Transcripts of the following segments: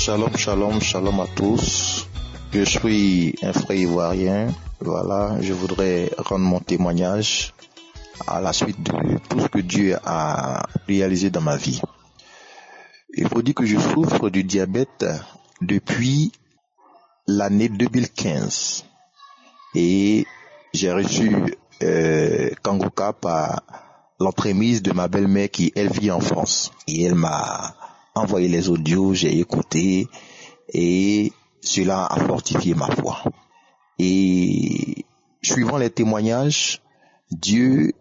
Shalom, shalom, shalom à tous. Je suis un frère ivoirien. Voilà, je voudrais rendre mon témoignage à la suite de tout ce que Dieu a réalisé dans ma vie. Il faut dire que je souffre du diabète depuis l'année 2015 et j'ai reçu Kangoka par l'entremise de ma belle-mère qui elle vit en France et elle m'a envoyé les audios, j'ai écouté et cela a fortifié ma foi. Et suivant les témoignages, Dieu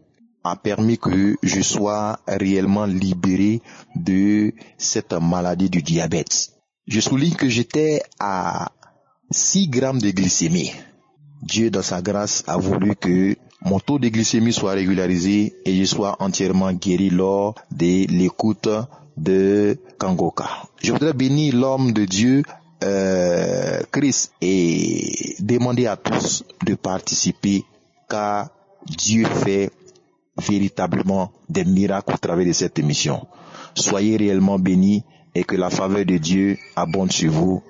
a permis que je sois réellement libéré de cette maladie du diabète. Je souligne que j'étais à 6 grammes de glycémie. Dieu, dans sa grâce, a voulu que mon taux de glycémie soit régularisé et je sois entièrement guéri lors de l'écoute de Kangoka. Je voudrais bénir l'homme de Dieu, Chris, et demander à tous de participer car Dieu fait véritablement des miracles au travers de cette émission. Soyez réellement bénis et que la faveur de Dieu abonde sur vous.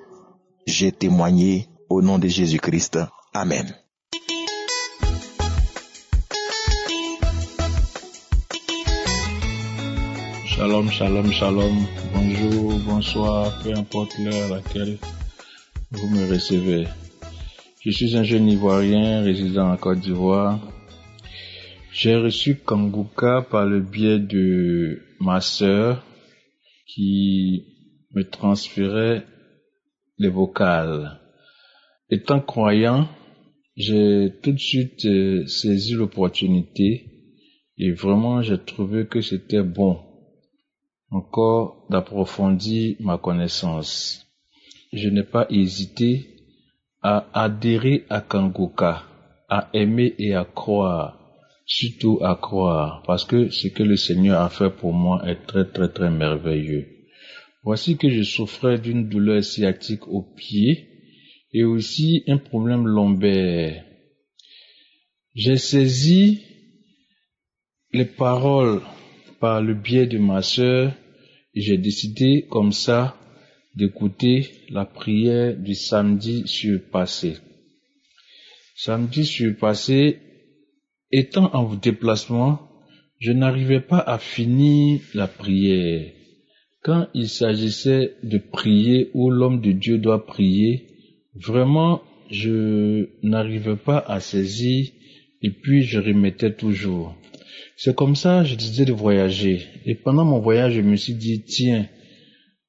J'ai témoigné au nom de Jésus-Christ. Amen. Shalom, shalom, shalom. Bonjour, bonsoir, peu importe l'heure à laquelle vous me recevez. Je suis un jeune Ivoirien résidant en Côte d'Ivoire. J'ai reçu Kangoka par le biais de ma sœur qui me transférait les vocales. Étant croyant, j'ai tout de suite saisi l'opportunité et vraiment j'ai trouvé que c'était bon encore d'approfondir ma connaissance. Je n'ai pas hésité à adhérer à Kangoka, à aimer et à croire, surtout à croire, parce que ce que le Seigneur a fait pour moi est très très très merveilleux. Voici que je souffrais d'une douleur sciatique au pied et aussi un problème lombaire. J'ai saisi les paroles par le biais de ma sœur et j'ai décidé comme ça d'écouter la prière du samedi surpassé. Samedi surpassé, étant en déplacement, je n'arrivais pas à finir la prière. Quand il s'agissait de prier où l'homme de Dieu doit prier, vraiment, je n'arrivais pas à saisir et puis je remettais toujours. C'est comme ça, je décidais de voyager. Et pendant mon voyage, je me suis dit, tiens,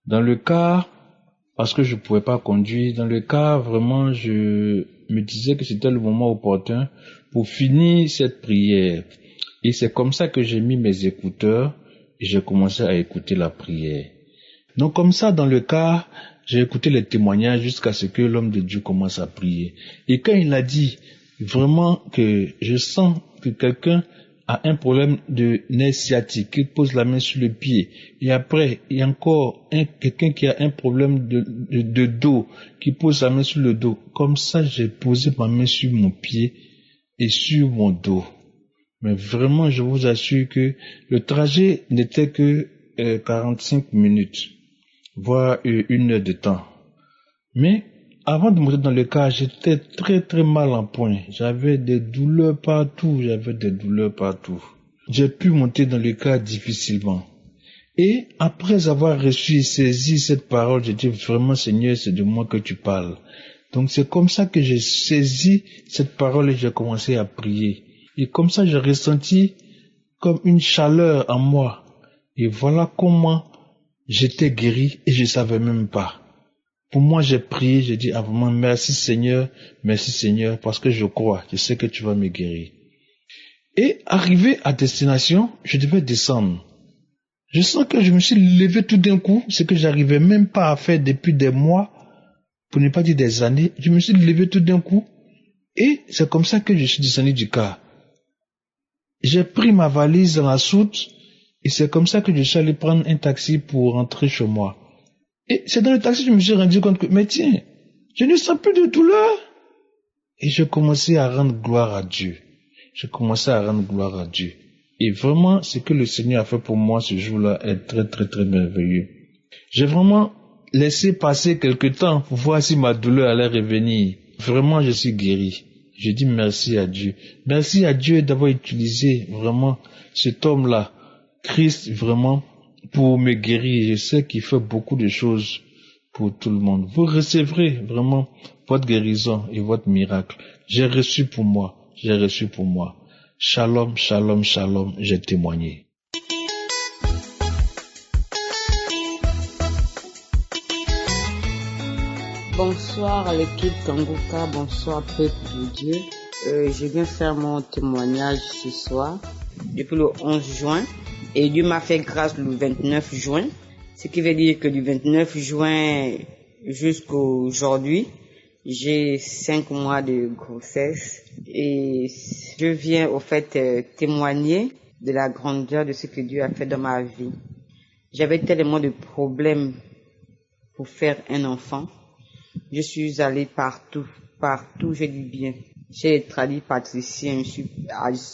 dans le cas, parce que je ne pouvais pas conduire, dans le cas, vraiment, je me disais que c'était le moment opportun pour finir cette prière. Et c'est comme ça que j'ai mis mes écouteurs et j'ai commencé à écouter la prière. Donc comme ça, dans le cas, j'ai écouté les témoignages jusqu'à ce que l'homme de Dieu commence à prier. Et quand il a dit vraiment que je sens que quelqu'un a un problème de nerf sciatique, qui pose la main sur le pied, et après, il y a encore quelqu'un qui a un problème de dos, qui pose la main sur le dos. Comme ça, j'ai posé ma main sur mon pied et sur mon dos. Mais vraiment, je vous assure que le trajet n'était que 45 minutes, voire 1 heure de temps. Mais avant de monter dans le car, j'étais très très mal en point. J'avais des douleurs partout, J'ai pu monter dans le car difficilement. Et après avoir reçu et saisi cette parole, j'ai dit vraiment Seigneur, c'est de moi que tu parles. Donc c'est comme ça que j'ai saisi cette parole et j'ai commencé à prier. Et comme ça j'ai ressenti comme une chaleur en moi. Et voilà comment j'étais guéri et je ne savais même pas. Pour moi, j'ai prié, j'ai dit vraiment merci Seigneur, parce que je crois, je sais que tu vas me guérir. Et arrivé à destination, je devais descendre. Je sens que je me suis levé tout d'un coup, ce que j'arrivais même pas à faire depuis des mois, pour ne pas dire des années. Je me suis levé tout d'un coup et c'est comme ça que je suis descendu du car. J'ai pris ma valise dans la soute et c'est comme ça que je suis allé prendre un taxi pour rentrer chez moi. Et c'est dans le taxi que je me suis rendu compte que, mais tiens, je ne sens plus de douleur. Et j'ai commencé à rendre gloire à Dieu. Et vraiment, ce que le Seigneur a fait pour moi ce jour-là est très, très, très merveilleux. J'ai vraiment laissé passer quelque temps pour voir si ma douleur allait revenir. Vraiment, je suis guéri. Je dis merci à Dieu. Merci à Dieu d'avoir utilisé vraiment cet homme-là, Christ, vraiment, pour me guérir. Je sais qu'il fait beaucoup de choses pour tout le monde. Vous recevrez vraiment votre guérison et votre miracle. J'ai reçu pour moi. J'ai reçu pour moi. Shalom, shalom, shalom. J'ai témoigné. Bonsoir à l'équipe Kanguka, bonsoir peuple de Dieu. Je viens faire mon témoignage ce soir, depuis le 11 juin. Et Dieu m'a fait grâce le 29 juin. Ce qui veut dire que du 29 juin jusqu'aujourd'hui, j'ai 5 mois de grossesse. Et je viens au fait témoigner de la grandeur de ce que Dieu a fait dans ma vie. J'avais tellement de problèmes pour faire un enfant. Je suis allée partout, je dis bien. J'ai traduit patricien, je suis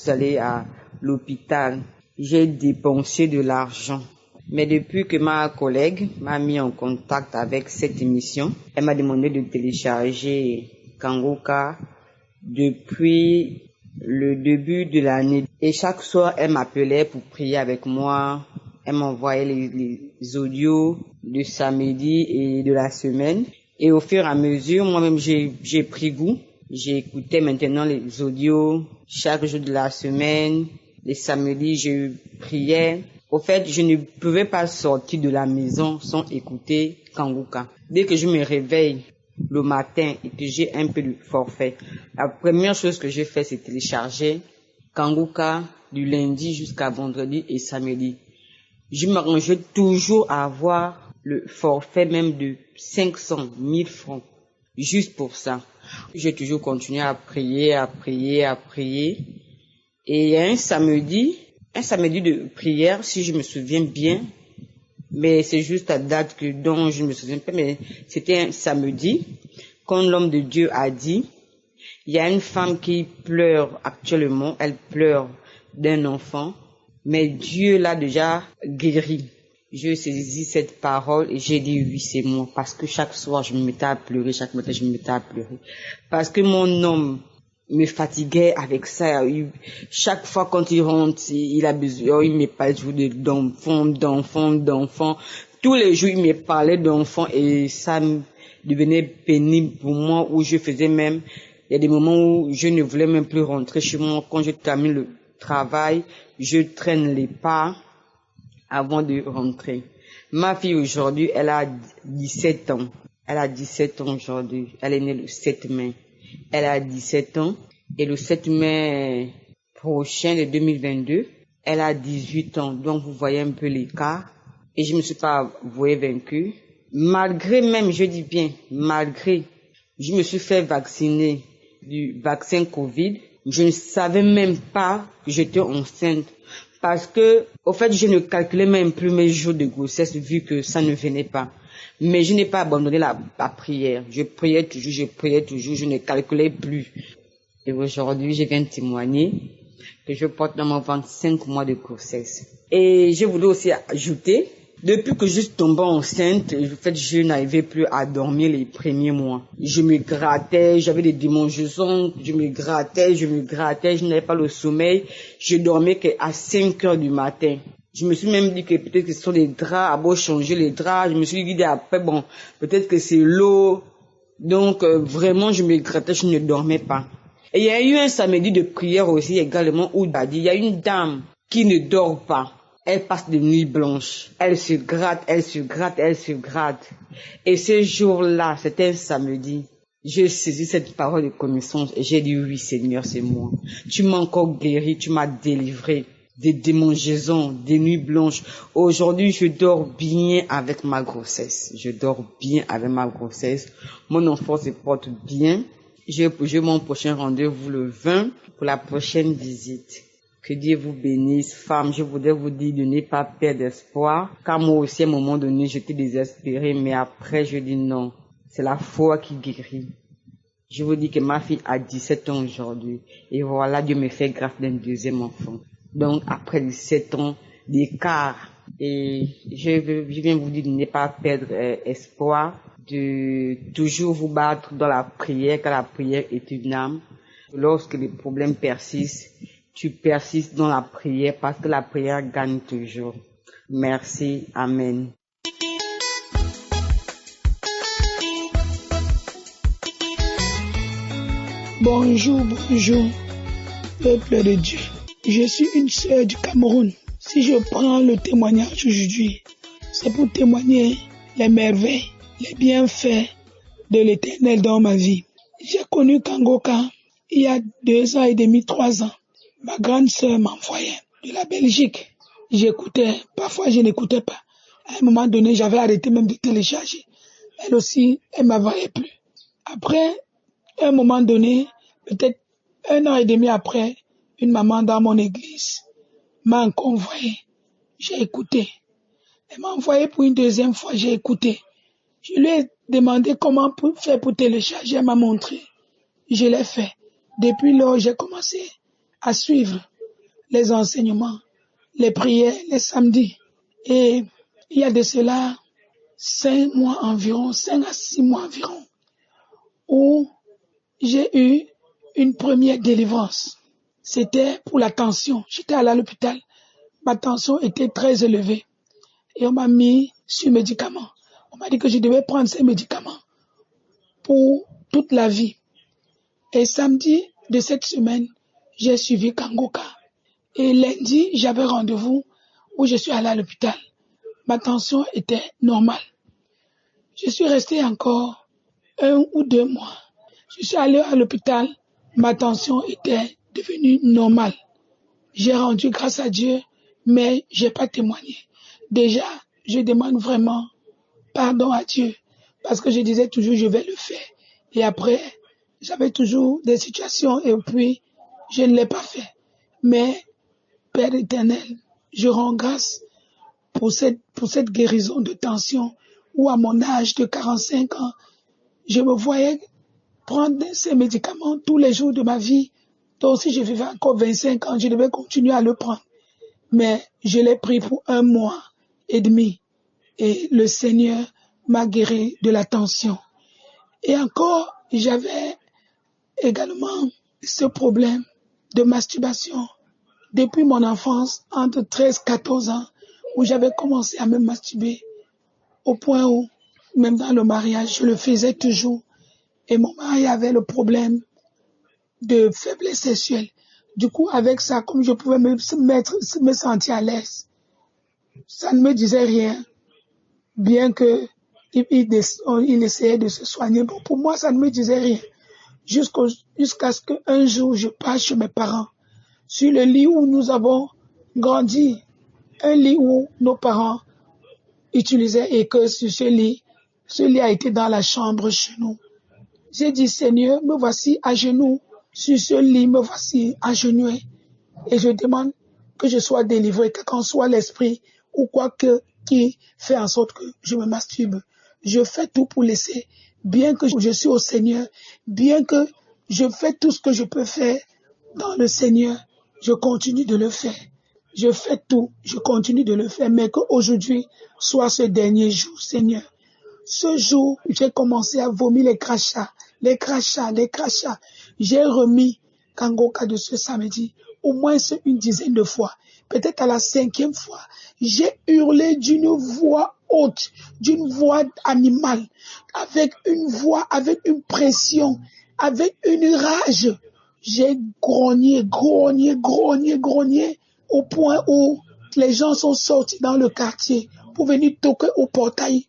allée à l'hôpital. J'ai dépensé de l'argent. Mais depuis que ma collègue m'a mis en contact avec cette émission, elle m'a demandé de télécharger Kanguka depuis le début de l'année. Et chaque soir, elle m'appelait pour prier avec moi. Elle m'envoyait les audios de samedi et de la semaine. Et au fur et à mesure, moi-même, j'ai pris goût. J'écoutais maintenant les audios chaque jour de la semaine. Les samedis, je priais. Au fait, je ne pouvais pas sortir de la maison sans écouter Kanguka. Dès que je me réveille le matin et que j'ai un peu de forfait, la première chose que j'ai fait, c'est télécharger Kanguka du lundi jusqu'à vendredi et samedi. Je m'arrangeais toujours à avoir le forfait même de 500 000 francs, juste pour ça. J'ai toujours continué à prier. Et il y a un samedi de prière, si je me souviens bien, mais c'est juste la date dont je ne me souviens pas, mais c'était un samedi, quand l'homme de Dieu a dit, il y a une femme qui pleure actuellement, elle pleure d'un enfant, mais Dieu l'a déjà guéri. Je saisis cette parole et j'ai dit oui, c'est moi. Parce que chaque soir, je me mettais à pleurer, chaque matin, je me mettais à pleurer. Parce que mon homme me fatiguait avec ça. Chaque fois quand il rentre, il a besoin, il me parlait d'enfants. Tous les jours, il me parlait d'enfants et ça me devenait pénible pour moi, où je faisais même, il y a des moments où je ne voulais même plus rentrer chez moi. Quand je termine le travail, je traîne les pas avant de rentrer. Ma fille aujourd'hui, elle a 17 ans. Elle a 17 ans aujourd'hui. Elle est née le 7 mai. Elle a 17 ans. Et le 7 mai prochain de 2022, elle a 18 ans. Donc vous voyez un peu l'écart. Et je me suis pas avouée vaincue. Malgré même, je dis bien, malgré, je me suis fait vacciner du vaccin Covid. Je ne savais même pas que j'étais enceinte. Parce que, au fait, je ne calculais même plus mes jours de grossesse vu que ça ne venait pas. Mais je n'ai pas abandonné la prière. Je priais toujours, je ne calculais plus. Et aujourd'hui, je viens de témoigner que je porte dans mon ventre 5 mois de grossesse. Et je voulais aussi ajouter, depuis que je suis tombée enceinte, en fait, je n'arrivais plus à dormir les premiers mois. Je me grattais, j'avais des démangeaisons, je me grattais, je n'avais pas le sommeil. Je dormais qu'à 5 heures du matin. Je me suis même dit que peut-être que ce sont des draps, à beau changer les draps. Je me suis dit après, bon, peut-être que c'est l'eau. Donc, vraiment, je me grattais, je ne dormais pas. Et il y a eu un samedi de prière aussi également où il y a une dame qui ne dort pas. Elle passe des nuits blanches. Elle se gratte. Et ce jour-là, c'était un samedi. J'ai saisi cette parole de connaissance et j'ai dit oui Seigneur, c'est moi. Tu m'as encore guéri, tu m'as délivré des démangeaisons, des nuits blanches. Aujourd'hui, je dors bien avec ma grossesse. Mon enfant se porte bien. J'ai mon prochain rendez-vous le 20 pour la prochaine visite. Que Dieu vous bénisse. Femme, je voudrais vous dire de ne pas perdre espoir. Car moi aussi, à un moment donné, j'étais désespérée, mais après, je dis non. C'est la foi qui guérit. Je vous dis que ma fille a 17 ans aujourd'hui. Et voilà, Dieu me fait grâce d'un deuxième enfant. Donc, après 17 ans d'écart, Et je viens vous dire de ne pas perdre espoir, de toujours vous battre dans la prière, car la prière est une arme. Lorsque les problèmes persistent, tu persistes dans la prière parce que la prière gagne toujours. Merci. Amen. Bonjour, peuple de Dieu. Je suis une sœur du Cameroun. Si je prends le témoignage aujourd'hui, c'est pour témoigner les merveilles, les bienfaits de l'Éternel dans ma vie. J'ai connu Kangoka il y a 2 ans et demi, 3 ans. Ma grande sœur m'envoyait de la Belgique. J'écoutais, parfois je n'écoutais pas. À un moment donné, j'avais arrêté même de télécharger. Elle aussi, elle ne m'envoyait plus. Après, à un moment donné, peut-être 1 an et demi après, une maman dans mon église m'a encore envoyé. J'ai écouté. Elle m'a envoyé pour une 2e fois, j'ai écouté. Je lui ai demandé comment faire pour télécharger, elle m'a montré. Je l'ai fait. Depuis lors, j'ai commencé à suivre les enseignements, les prières, les samedis. Et il y a de cela 5 mois environ, 5 à 6 mois environ, où j'ai eu une première délivrance. C'était pour la tension. J'étais allé à l'hôpital. Ma tension était très élevée. Et on m'a mis sur médicaments. On m'a dit que je devais prendre ces médicaments pour toute la vie. Et samedi de cette semaine, j'ai suivi Kangoka. Et lundi, j'avais rendez-vous où je suis allé à l'hôpital. Ma tension était normale. Je suis resté encore 1 ou 2 mois. Je suis allé à l'hôpital. Ma tension était devenue normale. J'ai rendu grâce à Dieu, mais j'ai pas témoigné. Déjà, je demande vraiment pardon à Dieu, parce que je disais toujours je vais le faire. Et après, j'avais toujours des situations et puis je ne l'ai pas fait. Mais, Père éternel, je rends grâce pour cette guérison de tension où à mon âge de 45 ans, je me voyais prendre ces médicaments tous les jours de ma vie. Donc si je vivais encore 25 ans, je devais continuer à le prendre. Mais je l'ai pris pour 1 mois et demi. Et le Seigneur m'a guéri de la tension. Et encore, j'avais également ce problème de masturbation depuis mon enfance, entre 13 et 14 ans, où j'avais commencé à me masturber au point où, même dans le mariage, je le faisais toujours. Et mon mari avait le problème de faiblesse sexuelle. Du coup, avec ça, comme je pouvais me sentir à l'aise, ça ne me disait rien, bien que il essayait de se soigner. Bon, pour moi, ça ne me disait rien. Jusqu'à ce qu'un jour, je passe chez mes parents, sur le lit où nous avons grandi, un lit où nos parents utilisaient et que sur ce lit a été dans la chambre chez nous. J'ai dit, Seigneur, me voici à genoux, sur ce lit, me voici agenouillé. Et je demande que je sois délivré, quel qu'en soit l'esprit ou quoi que qui fait en sorte que je me masturbe. Je fais tout pour laisser, bien que je suis au Seigneur, bien que je fais tout ce que je peux faire dans le Seigneur, je continue de le faire. Je fais tout, je continue de le faire, mais qu'aujourd'hui soit ce dernier jour, Seigneur. Ce jour, j'ai commencé à vomir les crachats. J'ai remis Kangoka de ce samedi au moins une dizaine de fois. Peut-être à la 5e fois, j'ai hurlé d'une voix haute, d'une voix animale, avec une voix, avec une pression, avec une rage. J'ai grogné, au point où les gens sont sortis dans le quartier pour venir toquer au portail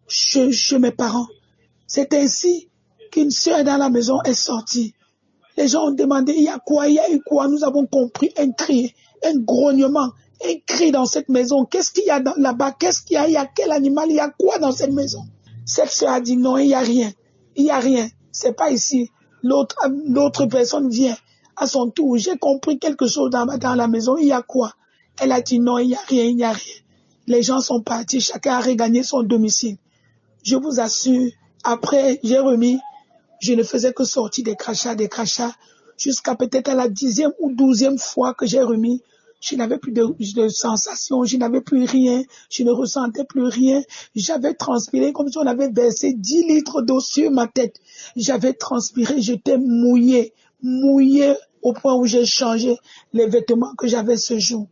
chez mes parents. C'est ainsi qu'une sœur dans la maison est sortie. Les gens ont demandé, il y a eu quoi? Nous avons compris un cri, un grognement, un cri dans cette maison. Qu'est-ce qu'il y a là-bas? Qu'est-ce qu'il y a? Il y a quel animal? Il y a quoi dans cette maison? Cette sœur a dit non, il n'y a rien. C'est pas ici. L'autre personne vient à son tour. J'ai compris quelque chose dans la maison. Il y a quoi? Elle a dit non, il n'y a rien. Les gens sont partis. Chacun a regagné son domicile. Je vous assure, après, j'ai remis, je ne faisais que sortir des crachats, jusqu'à peut-être à la 10e ou 12e fois que j'ai remis, Je n'avais plus de sensations, je n'avais plus rien, je ne ressentais plus rien. J'avais transpiré comme si on avait versé 10 litres d'eau sur ma tête. J'avais transpiré, j'étais mouillée au point où j'ai changé les vêtements que j'avais ce jour.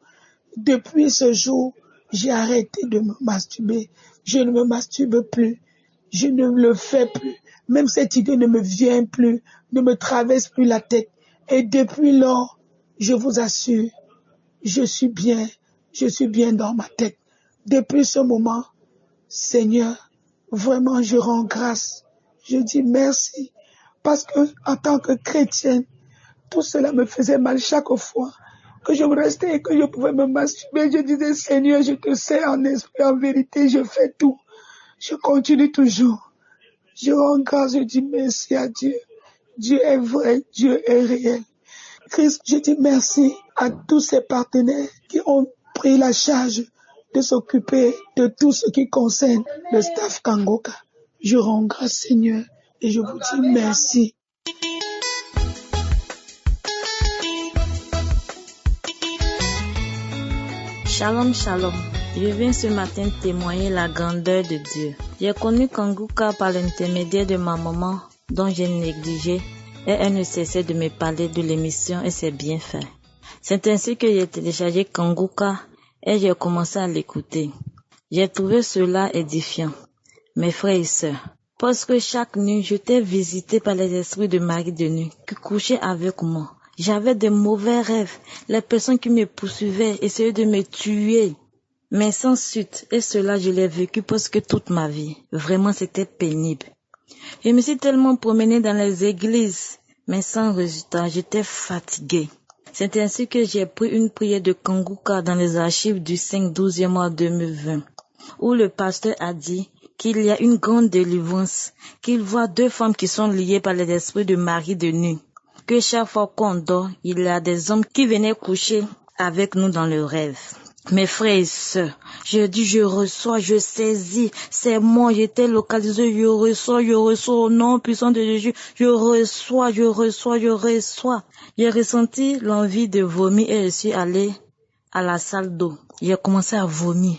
Depuis ce jour, j'ai arrêté de me masturber. Je ne me masturbe plus. Je ne le fais plus. Même cette idée ne me vient plus, ne me traverse plus la tête. Et depuis lors, je vous assure, je suis bien dans ma tête. Depuis ce moment, Seigneur, vraiment je rends grâce. Je dis merci. Parce que, en tant que chrétienne, tout cela me faisait mal chaque fois que je restais et que je pouvais me masturber. Je disais, Seigneur, je te sais en esprit, en vérité, je fais tout. Je continue toujours. Je rends grâce, je dis merci à Dieu. Dieu est vrai, Dieu est réel. Christ, je dis merci à tous ces partenaires qui ont pris la charge de s'occuper de tout ce qui concerne le staff Kangoka. Je rends grâce, Seigneur, et je vous dis merci. Shalom, shalom. Je viens ce matin témoigner la grandeur de Dieu. J'ai connu Kangoka par l'intermédiaire de ma maman, dont j'ai négligé, et elle ne cessait de me parler de l'émission et ses bienfaits. C'est ainsi que j'ai téléchargé Kangoka et j'ai commencé à l'écouter. J'ai trouvé cela édifiant, mes frères et sœurs, parce que chaque nuit, j'étais visité par les esprits de mari de nuit qui couchaient avec moi. J'avais de mauvais rêves. Les personnes qui me poursuivaient essayaient de me tuer. Mais sans suite. Et cela, je l'ai vécu presque toute ma vie. Vraiment, c'était pénible. Je me suis tellement promenée dans les églises. Mais sans résultat, j'étais fatiguée. C'est ainsi que j'ai pris une prière de Kangoka dans les archives du 5/12 mois 2020. Où le pasteur a dit qu'il y a une grande délivrance. Qu'il voit 2 femmes qui sont liées par les esprits de mari de nuit. Que chaque fois qu'on dort, il y a des hommes qui venaient coucher avec nous dans le rêve. Mes frères et sœurs, je dis, je reçois, je saisis, c'est moi, j'étais localisé, je reçois au nom puissant de Jésus, je reçois. J'ai ressenti l'envie de vomir et je suis allée à la salle d'eau. J'ai commencé à vomir.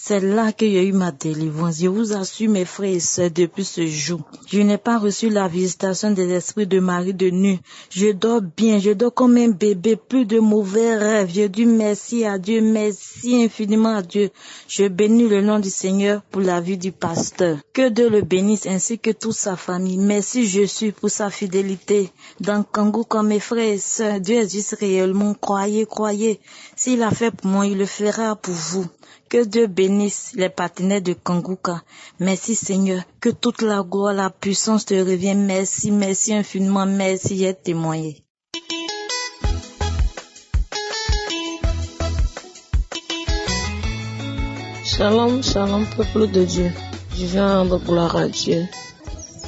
C'est là que j'ai eu ma délivrance. Je vous assure, mes frères et sœurs, depuis ce jour, je n'ai pas reçu la visitation des esprits de mari de nuit. Je dors bien, je dors comme un bébé, plus de mauvais rêves. Je dis merci à Dieu, merci infiniment à Dieu. Je bénis le nom du Seigneur pour la vie du pasteur. Que Dieu le bénisse ainsi que toute sa famille. Merci Jésus pour sa fidélité. Dans Kangoka, mes frères et sœurs, Dieu existe réellement. Croyez. S'il a fait pour moi, il le fera pour vous. Que Dieu bénisse les partenaires de Kangoka. Merci Seigneur. Que toute la gloire, la puissance te revienne. Merci infiniment. Merci, j'ai témoigné. Shalom, peuple de Dieu. Je viens rendre gloire à Dieu.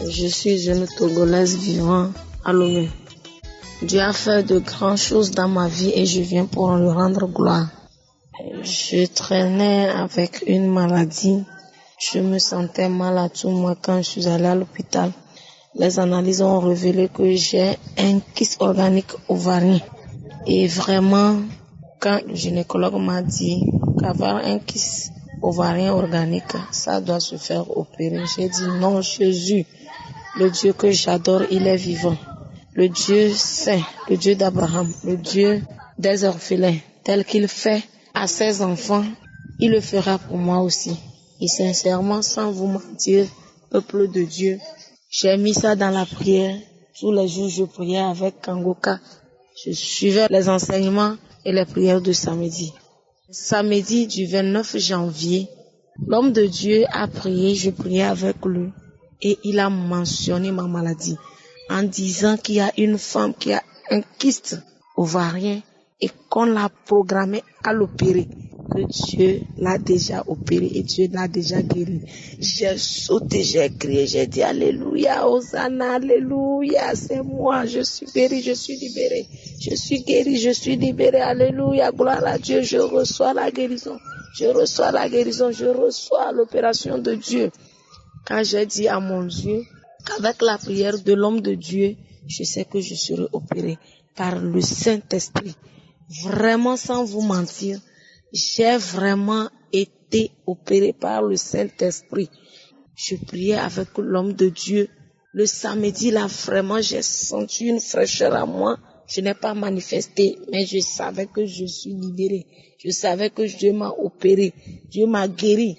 Je suis une Togolaise vivant à Lomé. Dieu a fait de grandes choses dans ma vie et je viens pour lui rendre gloire. Je traînais avec une maladie. Je me sentais mal à tout moi quand je suis allée à l'hôpital. Les analyses ont révélé que j'ai un kyste organique ovarien. Et vraiment, quand le gynécologue m'a dit qu'avoir un kyste ovarien organique, ça doit se faire opérer, j'ai dit non, Jésus, le Dieu que j'adore, il est vivant. Le Dieu saint, le Dieu d'Abraham, le Dieu des orphelins, tel qu'il fait à ses enfants, il le fera pour moi aussi. Et sincèrement, sans vous mentir, peuple de Dieu, j'ai mis ça dans la prière. Tous les jours, je priais avec Kangoka. Je suivais les enseignements et les prières de samedi. Samedi du 29 janvier, l'homme de Dieu a prié, je priais avec lui. Et il a mentionné ma maladie en disant qu'il y a une femme qui a un kyste ovarien et qu'on l'a programmé à l'opérer, que Dieu l'a déjà opéré et Dieu l'a déjà guéri. J'ai sauté, j'ai crié, j'ai dit alléluia, Hosanna, alléluia, c'est moi, je suis guéri, je suis libéré, je suis guéri, je suis libéré, alléluia, gloire à Dieu, je reçois la guérison, je reçois l'opération de Dieu. Quand j'ai dit à mon Dieu qu'avec la prière de l'homme de Dieu, je sais que je serai opérée par le Saint-Esprit. Vraiment, sans vous mentir, j'ai vraiment été opérée par le Saint-Esprit. Je priais avec l'homme de Dieu. Le samedi, là, vraiment, j'ai senti une fraîcheur à moi. Je n'ai pas manifesté, mais je savais que je suis libérée. Je savais que Dieu m'a opéré. Dieu m'a guéri.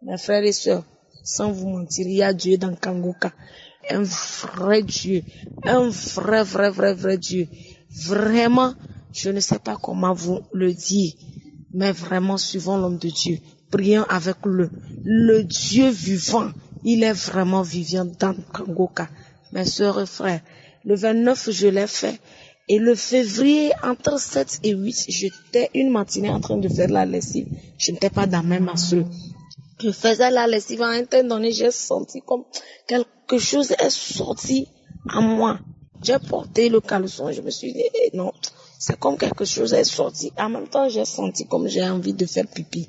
Mes frères et sœurs, sans vous mentir, il y a Dieu dans Kangoka. Un vrai Dieu. Un vrai Dieu. Vraiment, je ne sais pas comment vous le dire, mais vraiment, suivons l'homme de Dieu. Prions avec le Dieu vivant. Il est vraiment vivant dans Kangoka. Mes sœurs et frères, le 29, je l'ai fait. Et le février, entre 7 et 8, j'étais une matinée en train de faire la lessive. Je n'étais pas dans mes masses. Je faisais la lessive. À un temps donné, j'ai senti comme quelque chose est sorti à moi. J'ai porté le caleçon. Je me suis dit, non, c'est comme quelque chose est sorti. En même temps, j'ai senti comme j'ai envie de faire pipi.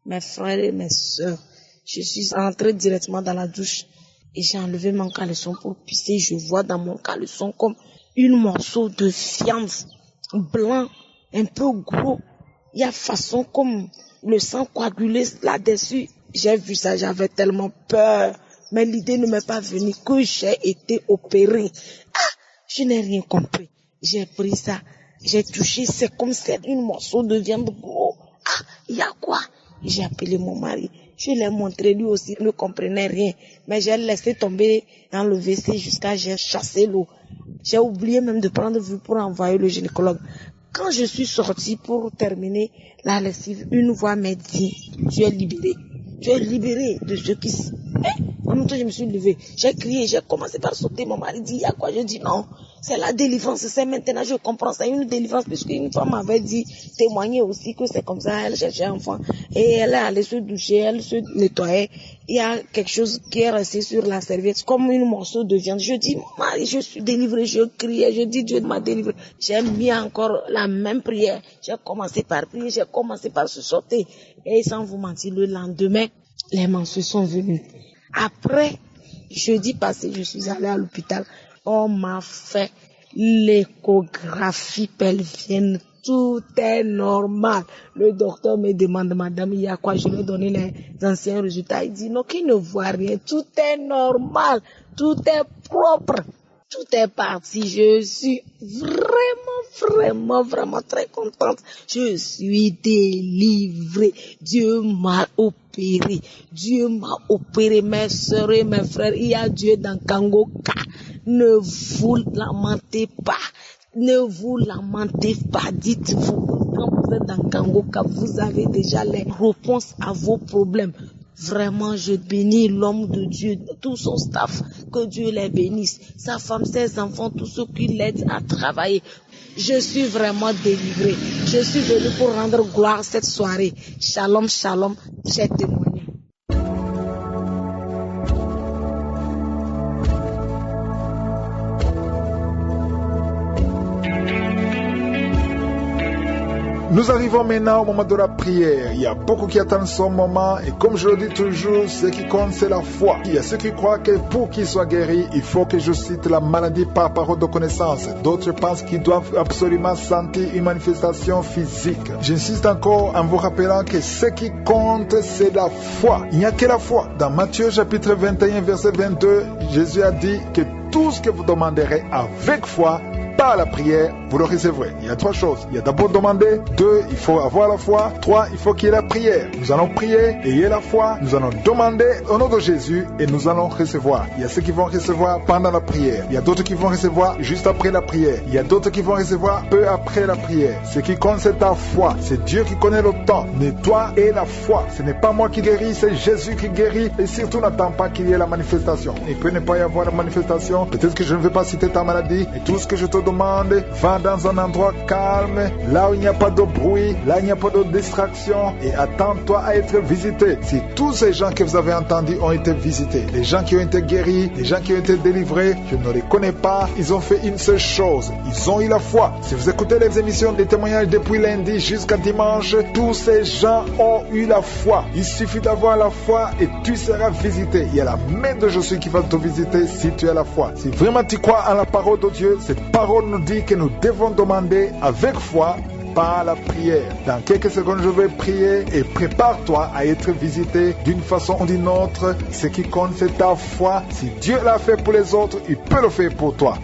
Mes frères et mes sœurs, je suis entrée directement dans la douche et j'ai enlevé mon caleçon pour pisser. Je vois dans mon caleçon comme une morceau de viande blanc, un peu gros. Il y a façon comme le sang coagulé là-dessus. J'ai vu ça, j'avais tellement peur. Mais l'idée ne m'est pas venue que j'ai été opérée. Je n'ai rien compris. J'ai pris ça, j'ai touché, c'est comme c'est une morceau de viande gros. Il y a quoi? J'ai appelé mon mari. Je l'ai montré, lui aussi ne comprenait rien. Mais j'ai laissé tomber dans le WC jusqu'à j'ai chassé l'eau. J'ai oublié même de prendre vue pour envoyer le gynécologue. Quand je suis sortie pour terminer la lessive, une voix m'a dit, tu es libérée. Tu es libérée de ce qui... En même temps, je me suis levée. J'ai crié, j'ai commencé par sauter. Mon mari dit, il y a quoi? Je dis non. C'est la délivrance. C'est maintenant, je comprends. C'est une délivrance puisque une femme m'avait dit, témoigner aussi que c'est comme ça. Elle cherchait un enfant. Et elle est allée se doucher, elle se nettoyait. Il y a quelque chose qui est resté sur la serviette, comme une morceau de viande. Je dis, mon mari, je suis délivrée. Je criais, je dis, Dieu m'a délivrée. J'ai mis encore la même prière. J'ai commencé par prier, j'ai commencé par se sauter. Et sans vous mentir, le lendemain, les menstrues sont venues. Après, jeudi passé, je suis allée à l'hôpital. On m'a fait l'échographie pelvienne. Tout est normal. Le docteur me demande, madame, il y a quoi? Je lui ai donné les anciens résultats. Il dit, non, qu'il ne voit rien. Tout est normal. Tout est propre. Tout est parti. Je suis vraiment très contente. Je suis délivrée. Dieu m'a opéré. Dieu m'a opéré. Mes sœurs et mes frères, il y a Dieu dans Kangoka. Ne vous lamentez pas. Ne vous lamentez pas. Dites-vous, quand vous êtes dans Kangoka, vous avez déjà les réponses à vos problèmes. Vraiment, je bénis l'homme de Dieu, tout son staff, que Dieu les bénisse, sa femme, ses enfants, tous ceux qui l'aident à travailler. Je suis vraiment délivrée. Je suis venue pour rendre gloire cette soirée. Shalom, shalom, j'ai témoigné. Nous arrivons maintenant au moment de la prière. Il y a beaucoup qui attendent son moment et comme je le dis toujours, ce qui compte c'est la foi. Il y a ceux qui croient que pour qu'ils soient guéris, il faut que je cite la maladie par parole de connaissance. D'autres pensent qu'ils doivent absolument sentir une manifestation physique. J'insiste encore en vous rappelant que ce qui compte c'est la foi. Il n'y a que la foi. Dans Matthieu chapitre 21 verset 22, Jésus a dit que tout ce que vous demanderez avec foi, par la prière, vous le recevrez. Il y a 3 choses. Il y a d'abord demander. 2, il faut avoir la foi. 3, il faut qu'il y ait la prière. Nous allons prier, ayez la foi. Nous allons demander au nom de Jésus et nous allons recevoir. Il y a ceux qui vont recevoir pendant la prière. Il y a d'autres qui vont recevoir juste après la prière. Il y a d'autres qui vont recevoir peu après la prière. Ce qui compte, c'est ta foi. C'est Dieu qui connaît le temps. Mais toi et la foi. Ce n'est pas moi qui guéris, c'est Jésus qui guérit. Et surtout, n'attends pas qu'il y ait la manifestation. Il peut ne pas y avoir la manifestation. Peut-être que je ne vais pas citer ta maladie. Et tout ce que je te demande, va dans un endroit calme, là où il n'y a pas de bruit, là où il n'y a pas de distraction, et attends-toi à être visité. Si tous ces gens que vous avez entendus ont été visités, les gens qui ont été guéris, les gens qui ont été délivrés, je ne les connais pas, ils ont fait une seule chose, ils ont eu la foi. Si vous écoutez les émissions des témoignages depuis lundi jusqu'à dimanche, tous ces gens ont eu la foi. Il suffit d'avoir la foi et tu seras visité. Il y a la main de Jésus qui va te visiter si tu as la foi. Si vraiment tu crois en la parole de Dieu, cette parole nous dit que nous devons demander avec foi par la prière. Dans quelques secondes, je vais prier et prépare-toi à être visité d'une façon ou d'une autre. Ce qui compte, c'est ta foi. Si Dieu l'a fait pour les autres, il peut le faire pour toi.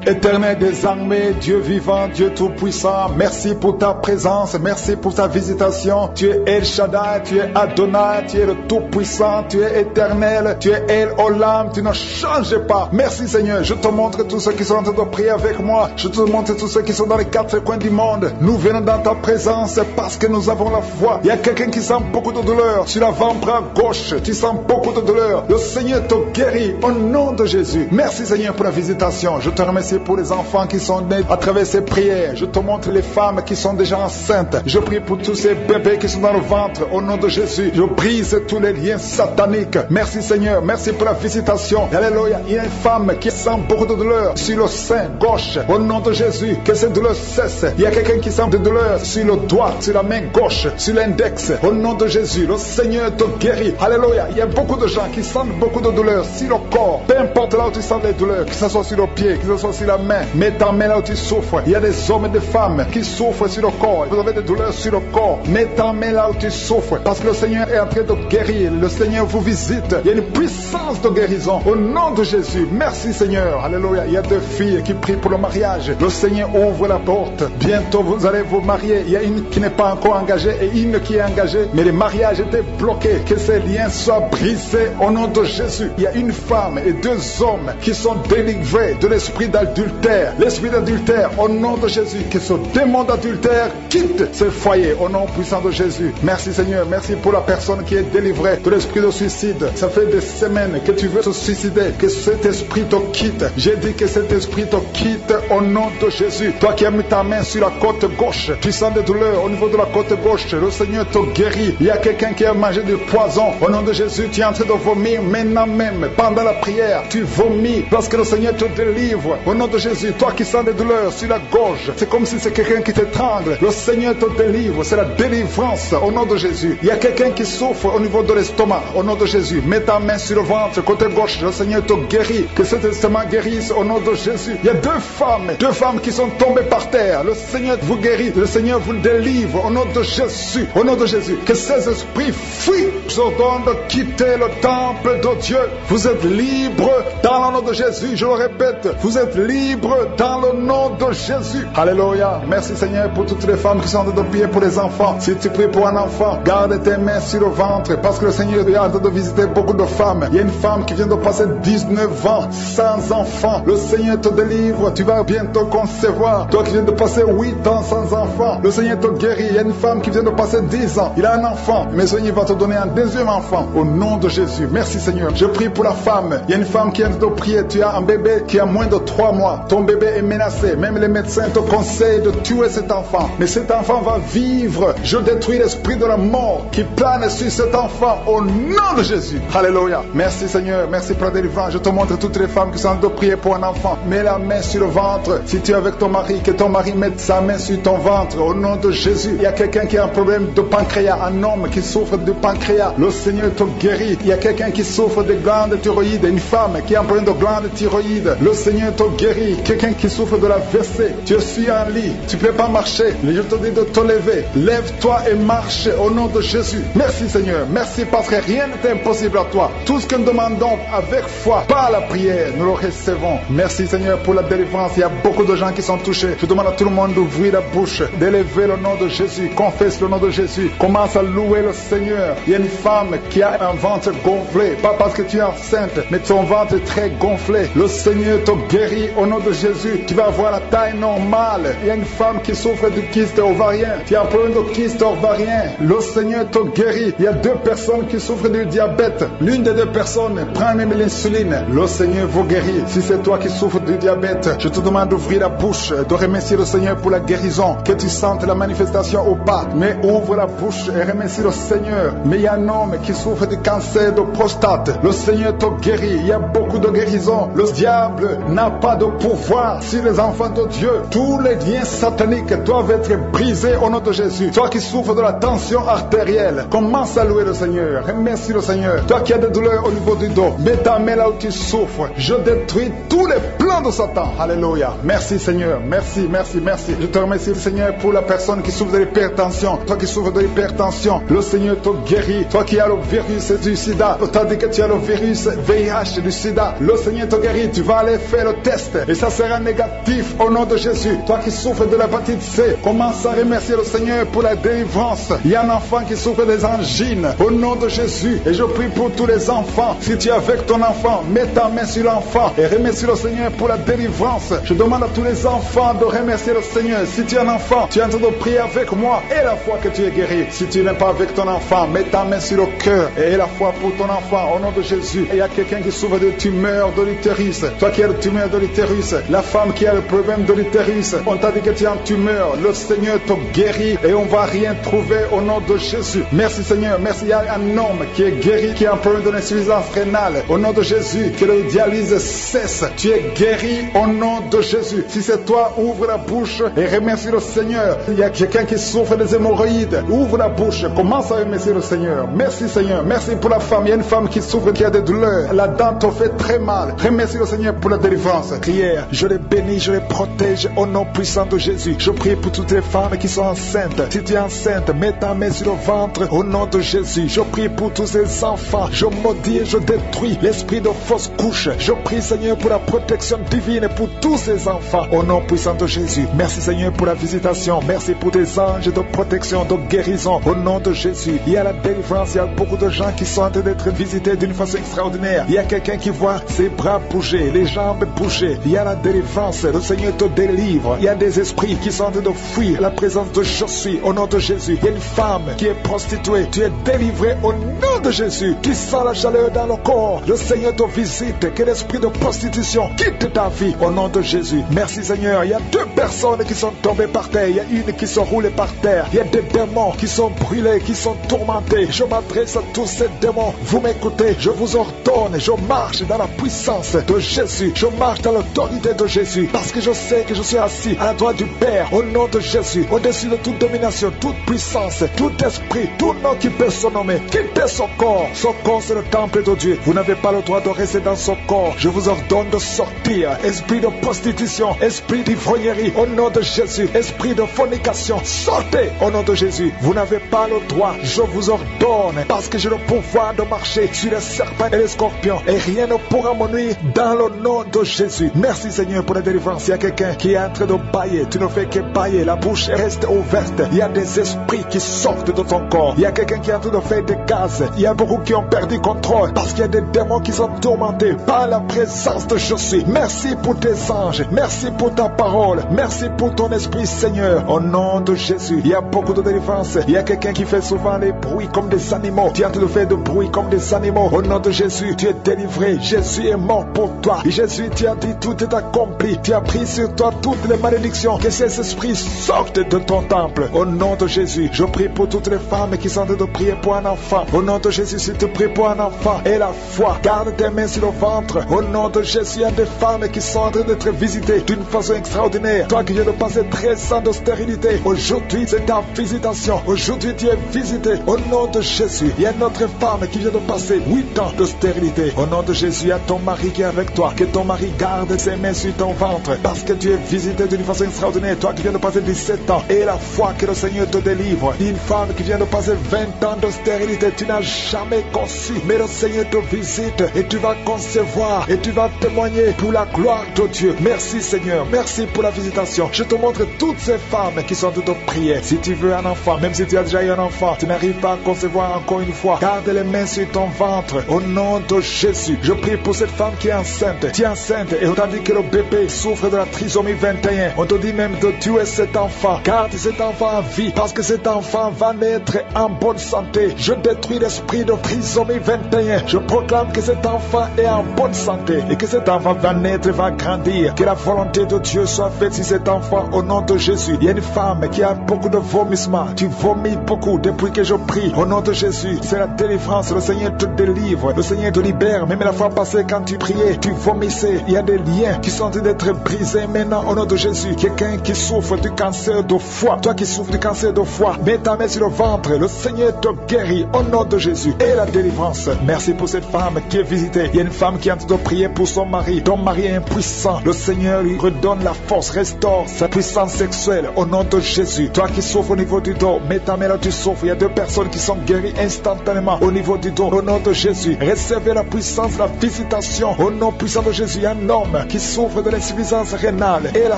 Éternel des armées, Dieu vivant, Dieu tout-puissant, merci pour ta présence, merci pour ta visitation. Tu es El Shaddai, tu es Adonai, tu es le tout-puissant, tu es éternel, tu es El Olam, tu ne changes pas. Merci Seigneur, je te montre tous ceux qui sont en train de prier avec moi, je te montre tous ceux qui sont dans les quatre coins du monde. Nous venons dans ta présence parce que nous avons la foi. Il y a quelqu'un qui sent beaucoup de douleur sur l'avant-bras gauche, tu sens beaucoup de douleur. Le Seigneur te guérit au nom de Jésus. Merci Seigneur pour la visitation, je te remercie pour les enfants qui sont nés à travers ces prières. Je te montre les femmes qui sont déjà enceintes. Je prie pour tous ces bébés qui sont dans le ventre. Au nom de Jésus, je brise tous les liens sataniques. Merci Seigneur, merci pour la visitation. Alléluia. Il y a une femme qui sent beaucoup de douleur sur le sein gauche. Au nom de Jésus, que cette douleur cesse. Il y a quelqu'un qui sent de douleur sur le doigt, sur la main gauche, sur l'index. Au nom de Jésus, le Seigneur te guérit. Alléluia. Il y a beaucoup de gens qui sentent beaucoup de douleur sur le corps. Peu importe là où tu sens les douleurs, que ce soit sur le pied, que ce soit sur la main, mets ta main là où tu souffres. Il y a des hommes et des femmes qui souffrent sur le corps. Vous avez des douleurs sur le corps, mets ta main là où tu souffres, parce que le Seigneur est en train de guérir. Le Seigneur vous visite. Il y a une puissance de guérison au nom de Jésus. Merci Seigneur. Alléluia. Il y a deux filles qui prient pour le mariage. Le Seigneur ouvre la porte. Bientôt vous allez vous marier. Il y a une qui n'est pas encore engagée et une qui est engagée, mais le mariage était bloqué. Que ces liens soient brisés au nom de Jésus. Il y a une femme et deux hommes qui sont délivrés de l'esprit d'adultère. L'esprit d'adultère, au nom de Jésus, que ce démon d'adultère quitte ce foyer, au nom puissant de Jésus. Merci Seigneur, merci pour la personne qui est délivrée de l'esprit de suicide. Ça fait des semaines que tu veux te suicider, que cet esprit te quitte. J'ai dit que cet esprit te quitte au nom de Jésus. Toi qui as mis ta main sur la côte gauche, tu sens des douleurs au niveau de la côte gauche, le Seigneur te guérit. Il y a quelqu'un qui a mangé du poison, au nom de Jésus, tu es en train de vomir maintenant même, pendant la prière, tu vomis, parce que le Seigneur te délivre, au nom de Jésus. Toi qui sens des douleurs sur la gorge, c'est comme si c'est quelqu'un qui t'étrangle, le Seigneur te délivre, c'est la délivrance, au nom de Jésus. Il y a quelqu'un qui souffre au niveau de l'estomac, au nom de Jésus, mets ta main sur le ventre, côté gauche, le Seigneur te guérit, que cet estomac guérisse au nom de Jésus. Il y a deux femmes qui sont tombées par terre, le Seigneur vous guérit, le Seigneur vous délivre, au nom de Jésus, au nom de Jésus, que ces esprits fuient, je ordonne de quitter le temple de Dieu. Vous êtes libres dans le nom de Jésus, je le répète, vous êtes libres dans le nom de Jésus. Alléluia. Merci Seigneur pour toutes les femmes qui sont en train de prier pour les enfants. Si tu pries pour un enfant, garde tes mains sur le ventre, parce que le Seigneur est en train de visiter beaucoup de femmes. Il y a une femme qui vient de passer 19 ans sans enfant. Le Seigneur te délivre, tu vas bientôt concevoir. Toi qui viens de passer 8 ans sans enfant, le Seigneur te guérit. Il y a une femme qui vient de passer 10 ans, il a un enfant, mais le Seigneur va te donner un deuxième enfant au nom de Jésus. Merci Seigneur. Je prie pour la femme. Il y a une femme qui vient de prier, tu as un bébé qui a moins de 3 mois. Ton bébé est menacé, même les médecins te conseillent de tuer cet enfant, mais cet enfant va vivre. Je détruis l'esprit de la mort qui plane sur cet enfant au nom de Jésus. Alléluia. Merci Seigneur, merci pour la délivrance. Je te montre toutes les femmes qui sont en train de prier pour un enfant. Mets la main sur le ventre. Si tu es avec ton mari, que ton mari mette sa main sur ton ventre au nom de Jésus. Il y a quelqu'un qui a un problème de pancréas, un homme qui souffre de pancréas, le Seigneur te guérit. Il y a quelqu'un qui souffre de glande thyroïde, une femme qui a un problème de glande thyroïde, le Seigneur te guérit. Quelqu'un qui souffre de la WC, tu suis en lit, tu ne peux pas marcher, mais je te dis de te lever. Lève-toi et marche au nom de Jésus. Merci Seigneur, merci parce que rien n'est impossible à toi. Tout ce que nous demandons avec foi, par la prière, nous le recevons. Merci Seigneur pour la délivrance. Il y a beaucoup de gens qui sont touchés. Je demande à tout le monde d'ouvrir la bouche, d'élever le nom de Jésus, confesse le nom de Jésus, commence à louer le Seigneur. Il y a une femme qui a un ventre gonflé, pas parce que tu es enceinte, mais ton ventre est très gonflé. Le Seigneur te guérit au nom de Jésus. Tu vas avoir la taille normale. Il y a une femme qui souffre de kyste ovarien. Tu as un problème de kyste ovarien. Le Seigneur te guérit. Il y a 2 personnes qui souffrent du diabète. L'une des 2 personnes prend même l'insuline. Le Seigneur vous guérit. Si c'est toi qui souffres du diabète, je te demande d'ouvrir la bouche, de remercier le Seigneur pour la guérison. Que tu sentes la manifestation ou pas. Mais ouvre la bouche et remercie le Seigneur. Mais il y a un homme qui souffre de cancer de prostate. Le Seigneur te guérit. Il y a beaucoup de guérisons. Le diable n'a pas de pouvoir sur les enfants de Dieu. Tous les liens sataniques doivent être brisés au nom de Jésus. Toi qui souffres de la tension artérielle, commence à louer le Seigneur. Remercie le Seigneur. Toi qui as des douleurs au niveau du dos, mets ta main là où tu souffres. Je détruis tous les plans de Satan. Alléluia. Merci Seigneur. Merci, merci, merci. Je te remercie Seigneur pour la personne qui souffre de l'hypertension. Toi qui souffres de l'hypertension, le Seigneur te guérit. Toi qui as le virus du sida, on t'a dit que tu as le virus VIH du sida, le Seigneur te guérit. Tu vas aller faire le test et ça sera négatif au nom de Jésus. Toi qui souffres de l'hépatite C, commence à remercier le Seigneur pour la délivrance. Il y a un enfant qui souffre des angines au nom de Jésus et je prie pour tous les enfants. Si tu es avec ton enfant, mets ta main sur l'enfant et remercie le Seigneur pour la délivrance. Je demande à tous les enfants de remercier le Seigneur. Si tu es un enfant, tu es en train de prier avec moi et la foi que tu es guéri. Si tu n'es pas avec ton enfant, mets ta main sur le cœur et la foi pour ton enfant au nom de Jésus. Et il y a quelqu'un qui souffre de tumeur de l'utérus. Toi qui as le tumeur de l'utérus, la femme qui a le problème de l'utérus, on t'a dit que tu es en tumeur. Le Seigneur te guérit et on va rien trouver au nom de Jésus. Merci Seigneur, merci. Il y a un homme qui est guéri, qui a un problème de l'insuffisance rénale. Au nom de Jésus, que le dialyse cesse. Tu es guéri au nom de Jésus. Si c'est toi, ouvre la bouche et remercie le Seigneur. Il y a quelqu'un qui souffre des hémorroïdes. Ouvre la bouche, commence à remercier le Seigneur. Merci Seigneur, merci pour la femme. Il y a une femme qui souffre, qui a des douleurs. La dent te fait très mal. Remercie le Seigneur pour la délivrance. Prière, je les bénis, je les protège au nom puissant de Jésus. Je prie pour toutes les femmes qui sont enceintes. Si tu es enceinte, mets ta main sur le ventre au nom de Jésus. Je prie pour tous ces enfants. Je maudis et je détruis l'esprit de fausse couche. Je prie Seigneur pour la protection divine pour tous ces enfants au nom puissant de Jésus. Merci Seigneur pour la visitation. Merci pour tes anges de protection, de guérison au nom de Jésus. Il y a la délivrance. Il y a beaucoup de gens qui sont en train d'être visités d'une façon extraordinaire. Il y a quelqu'un qui voit ses bras bouger, les jambes bouger. Il y a la délivrance. Le Seigneur te délivre. Il y a des esprits qui sont en train de fuir la présence de je suis au nom de Jésus. Il y a une femme qui est prostituée. Tu es délivré au nom de Jésus. Tu sens la chaleur dans le corps. Le Seigneur te visite. Que l'esprit de prostitution quitte ta vie au nom de Jésus. Merci Seigneur. Il y a 2 personnes qui sont tombées par terre. Il y a une qui sont roulées par terre. Il y a des démons qui sont brûlés, qui sont tourmentés. Je m'adresse à tous ces démons. Vous m'écoutez. Je vous ordonne. Je marche dans la puissance de Jésus. Je marche dans l'autorité de Jésus. Parce que je sais que je suis assis à la droite du Père au nom de Jésus. Au-dessus de toute domination, toute puissance, tout esprit, tout nom qui peut se nommer. Quittez son corps. Son corps c'est le temple de Dieu. Vous n'avez pas le droit de rester dans son corps. Je vous ordonne de sortir. Esprit de prostitution, esprit d'ivrognerie au nom de Jésus. Esprit de fornication, sortez au nom de Jésus. Vous n'avez pas le droit. Je vous ordonne parce que j'ai le pouvoir de marcher sur les serpents et les scorpions et rien ne pourra me nuire dans le nom de Jésus. Merci Seigneur pour la délivrance. Il y a quelqu'un qui est en train de bailler. Tu ne fais que bailler. La bouche reste ouverte. Il y a des esprits qui sortent de ton corps. Il y a quelqu'un qui est en train de faire des gaz. Il y a beaucoup qui ont perdu contrôle parce qu'il y a des démons qui sont tourmentés par la présence de Jésus. Merci pour tes anges. Merci pour ta parole. Merci pour ton esprit Seigneur. Au nom de Jésus. Il y a beaucoup de délivrance. Il y a quelqu'un qui fait souvent les bruits comme des animaux. Tu es en train de faire des bruits comme des animaux. Au nom de Jésus, tu es délivré. Jésus est mort pour toi. Et Jésus, tu as dit tout est accompli. Tu as pris sur toi toutes les malédictions. Que ces esprits sortent de ton temple. Au nom de Jésus, je prie pour toutes les femmes qui sont en train de prier pour un enfant. Au nom de Jésus, si tu pries pour un enfant et la foi, garde tes mains sur le ventre. Au nom de Jésus, il y a des femmes qui sont en train d'être visitées d'une façon extraordinaire. Toi qui viens de passer 13 ans de stérilité, aujourd'hui c'est ta visitation. Aujourd'hui tu es visité. Au nom de Jésus, il y a une autre femme qui vient de passer 8 ans de stérilité. Au nom de Jésus, il y a ton mari qui est avec toi. Que ton mari garde ses mains sur ton ventre parce que tu es visité d'une façon extraordinaire. Toi qui viens de passer 17 ans et la foi que le Seigneur te délivre. Une femme qui vient de passer 20 ans de stérilité, tu n'as jamais conçu. Mais le Seigneur te visite et tu vas concevoir et tu vas témoigner pour la gloire de Dieu. Merci Seigneur, merci pour la visitation. Je te montre toutes ces femmes qui sont en train de prier. Si tu veux un enfant, même si tu as déjà eu un enfant, tu n'arrives pas à concevoir encore une fois, garde les mains sur ton ventre au nom de Jésus. Je prie pour cette femme qui est enceinte. Tu es enceinte et on t'a dit que le bébé souffre de la trisomie 21. On te dit même de tuer cet enfant. Garde cet enfant en vie parce que cet enfant va naître en bonne santé. Je détruis l'esprit de trisomie 21. Je proclame que cet enfant est en bonne santé et que cet enfant va naître, va grandir. Que la volonté de Dieu soit faite sur cet enfant au nom de Jésus. Il y a une femme qui a beaucoup de vomissements. Tu vomis beaucoup depuis que je prie au nom de Jésus. C'est la délivrance. Le Seigneur te délivre. Le Seigneur te libère. Même la fois passée quand tu priais, tu vomissais. Il y a des liens qui sont en train d'être brisés maintenant au nom de Jésus. Quelqu'un qui souffre du cancer de foie. Toi qui souffres du cancer de foie, mets ta main sur le ventre. Le Seigneur te guérit au nom de Jésus. Et la délivrance. Merci pour cette femme qui est visitée. Il y a une femme qui est en train de prier pour son mari. Ton mari est impuissant. Le Seigneur lui redonne la force, restaure sa puissance sexuelle au nom de Jésus. Toi qui souffres au niveau du dos, mets ta main là tu souffres. Il y a 2 personnes qui sont guéries instantanément au niveau du dos au nom de Jésus. Recevez la puissance, la visitation au nom puissant de Jésus. Il y a un homme qui souffre de l'insuffisance rénale et la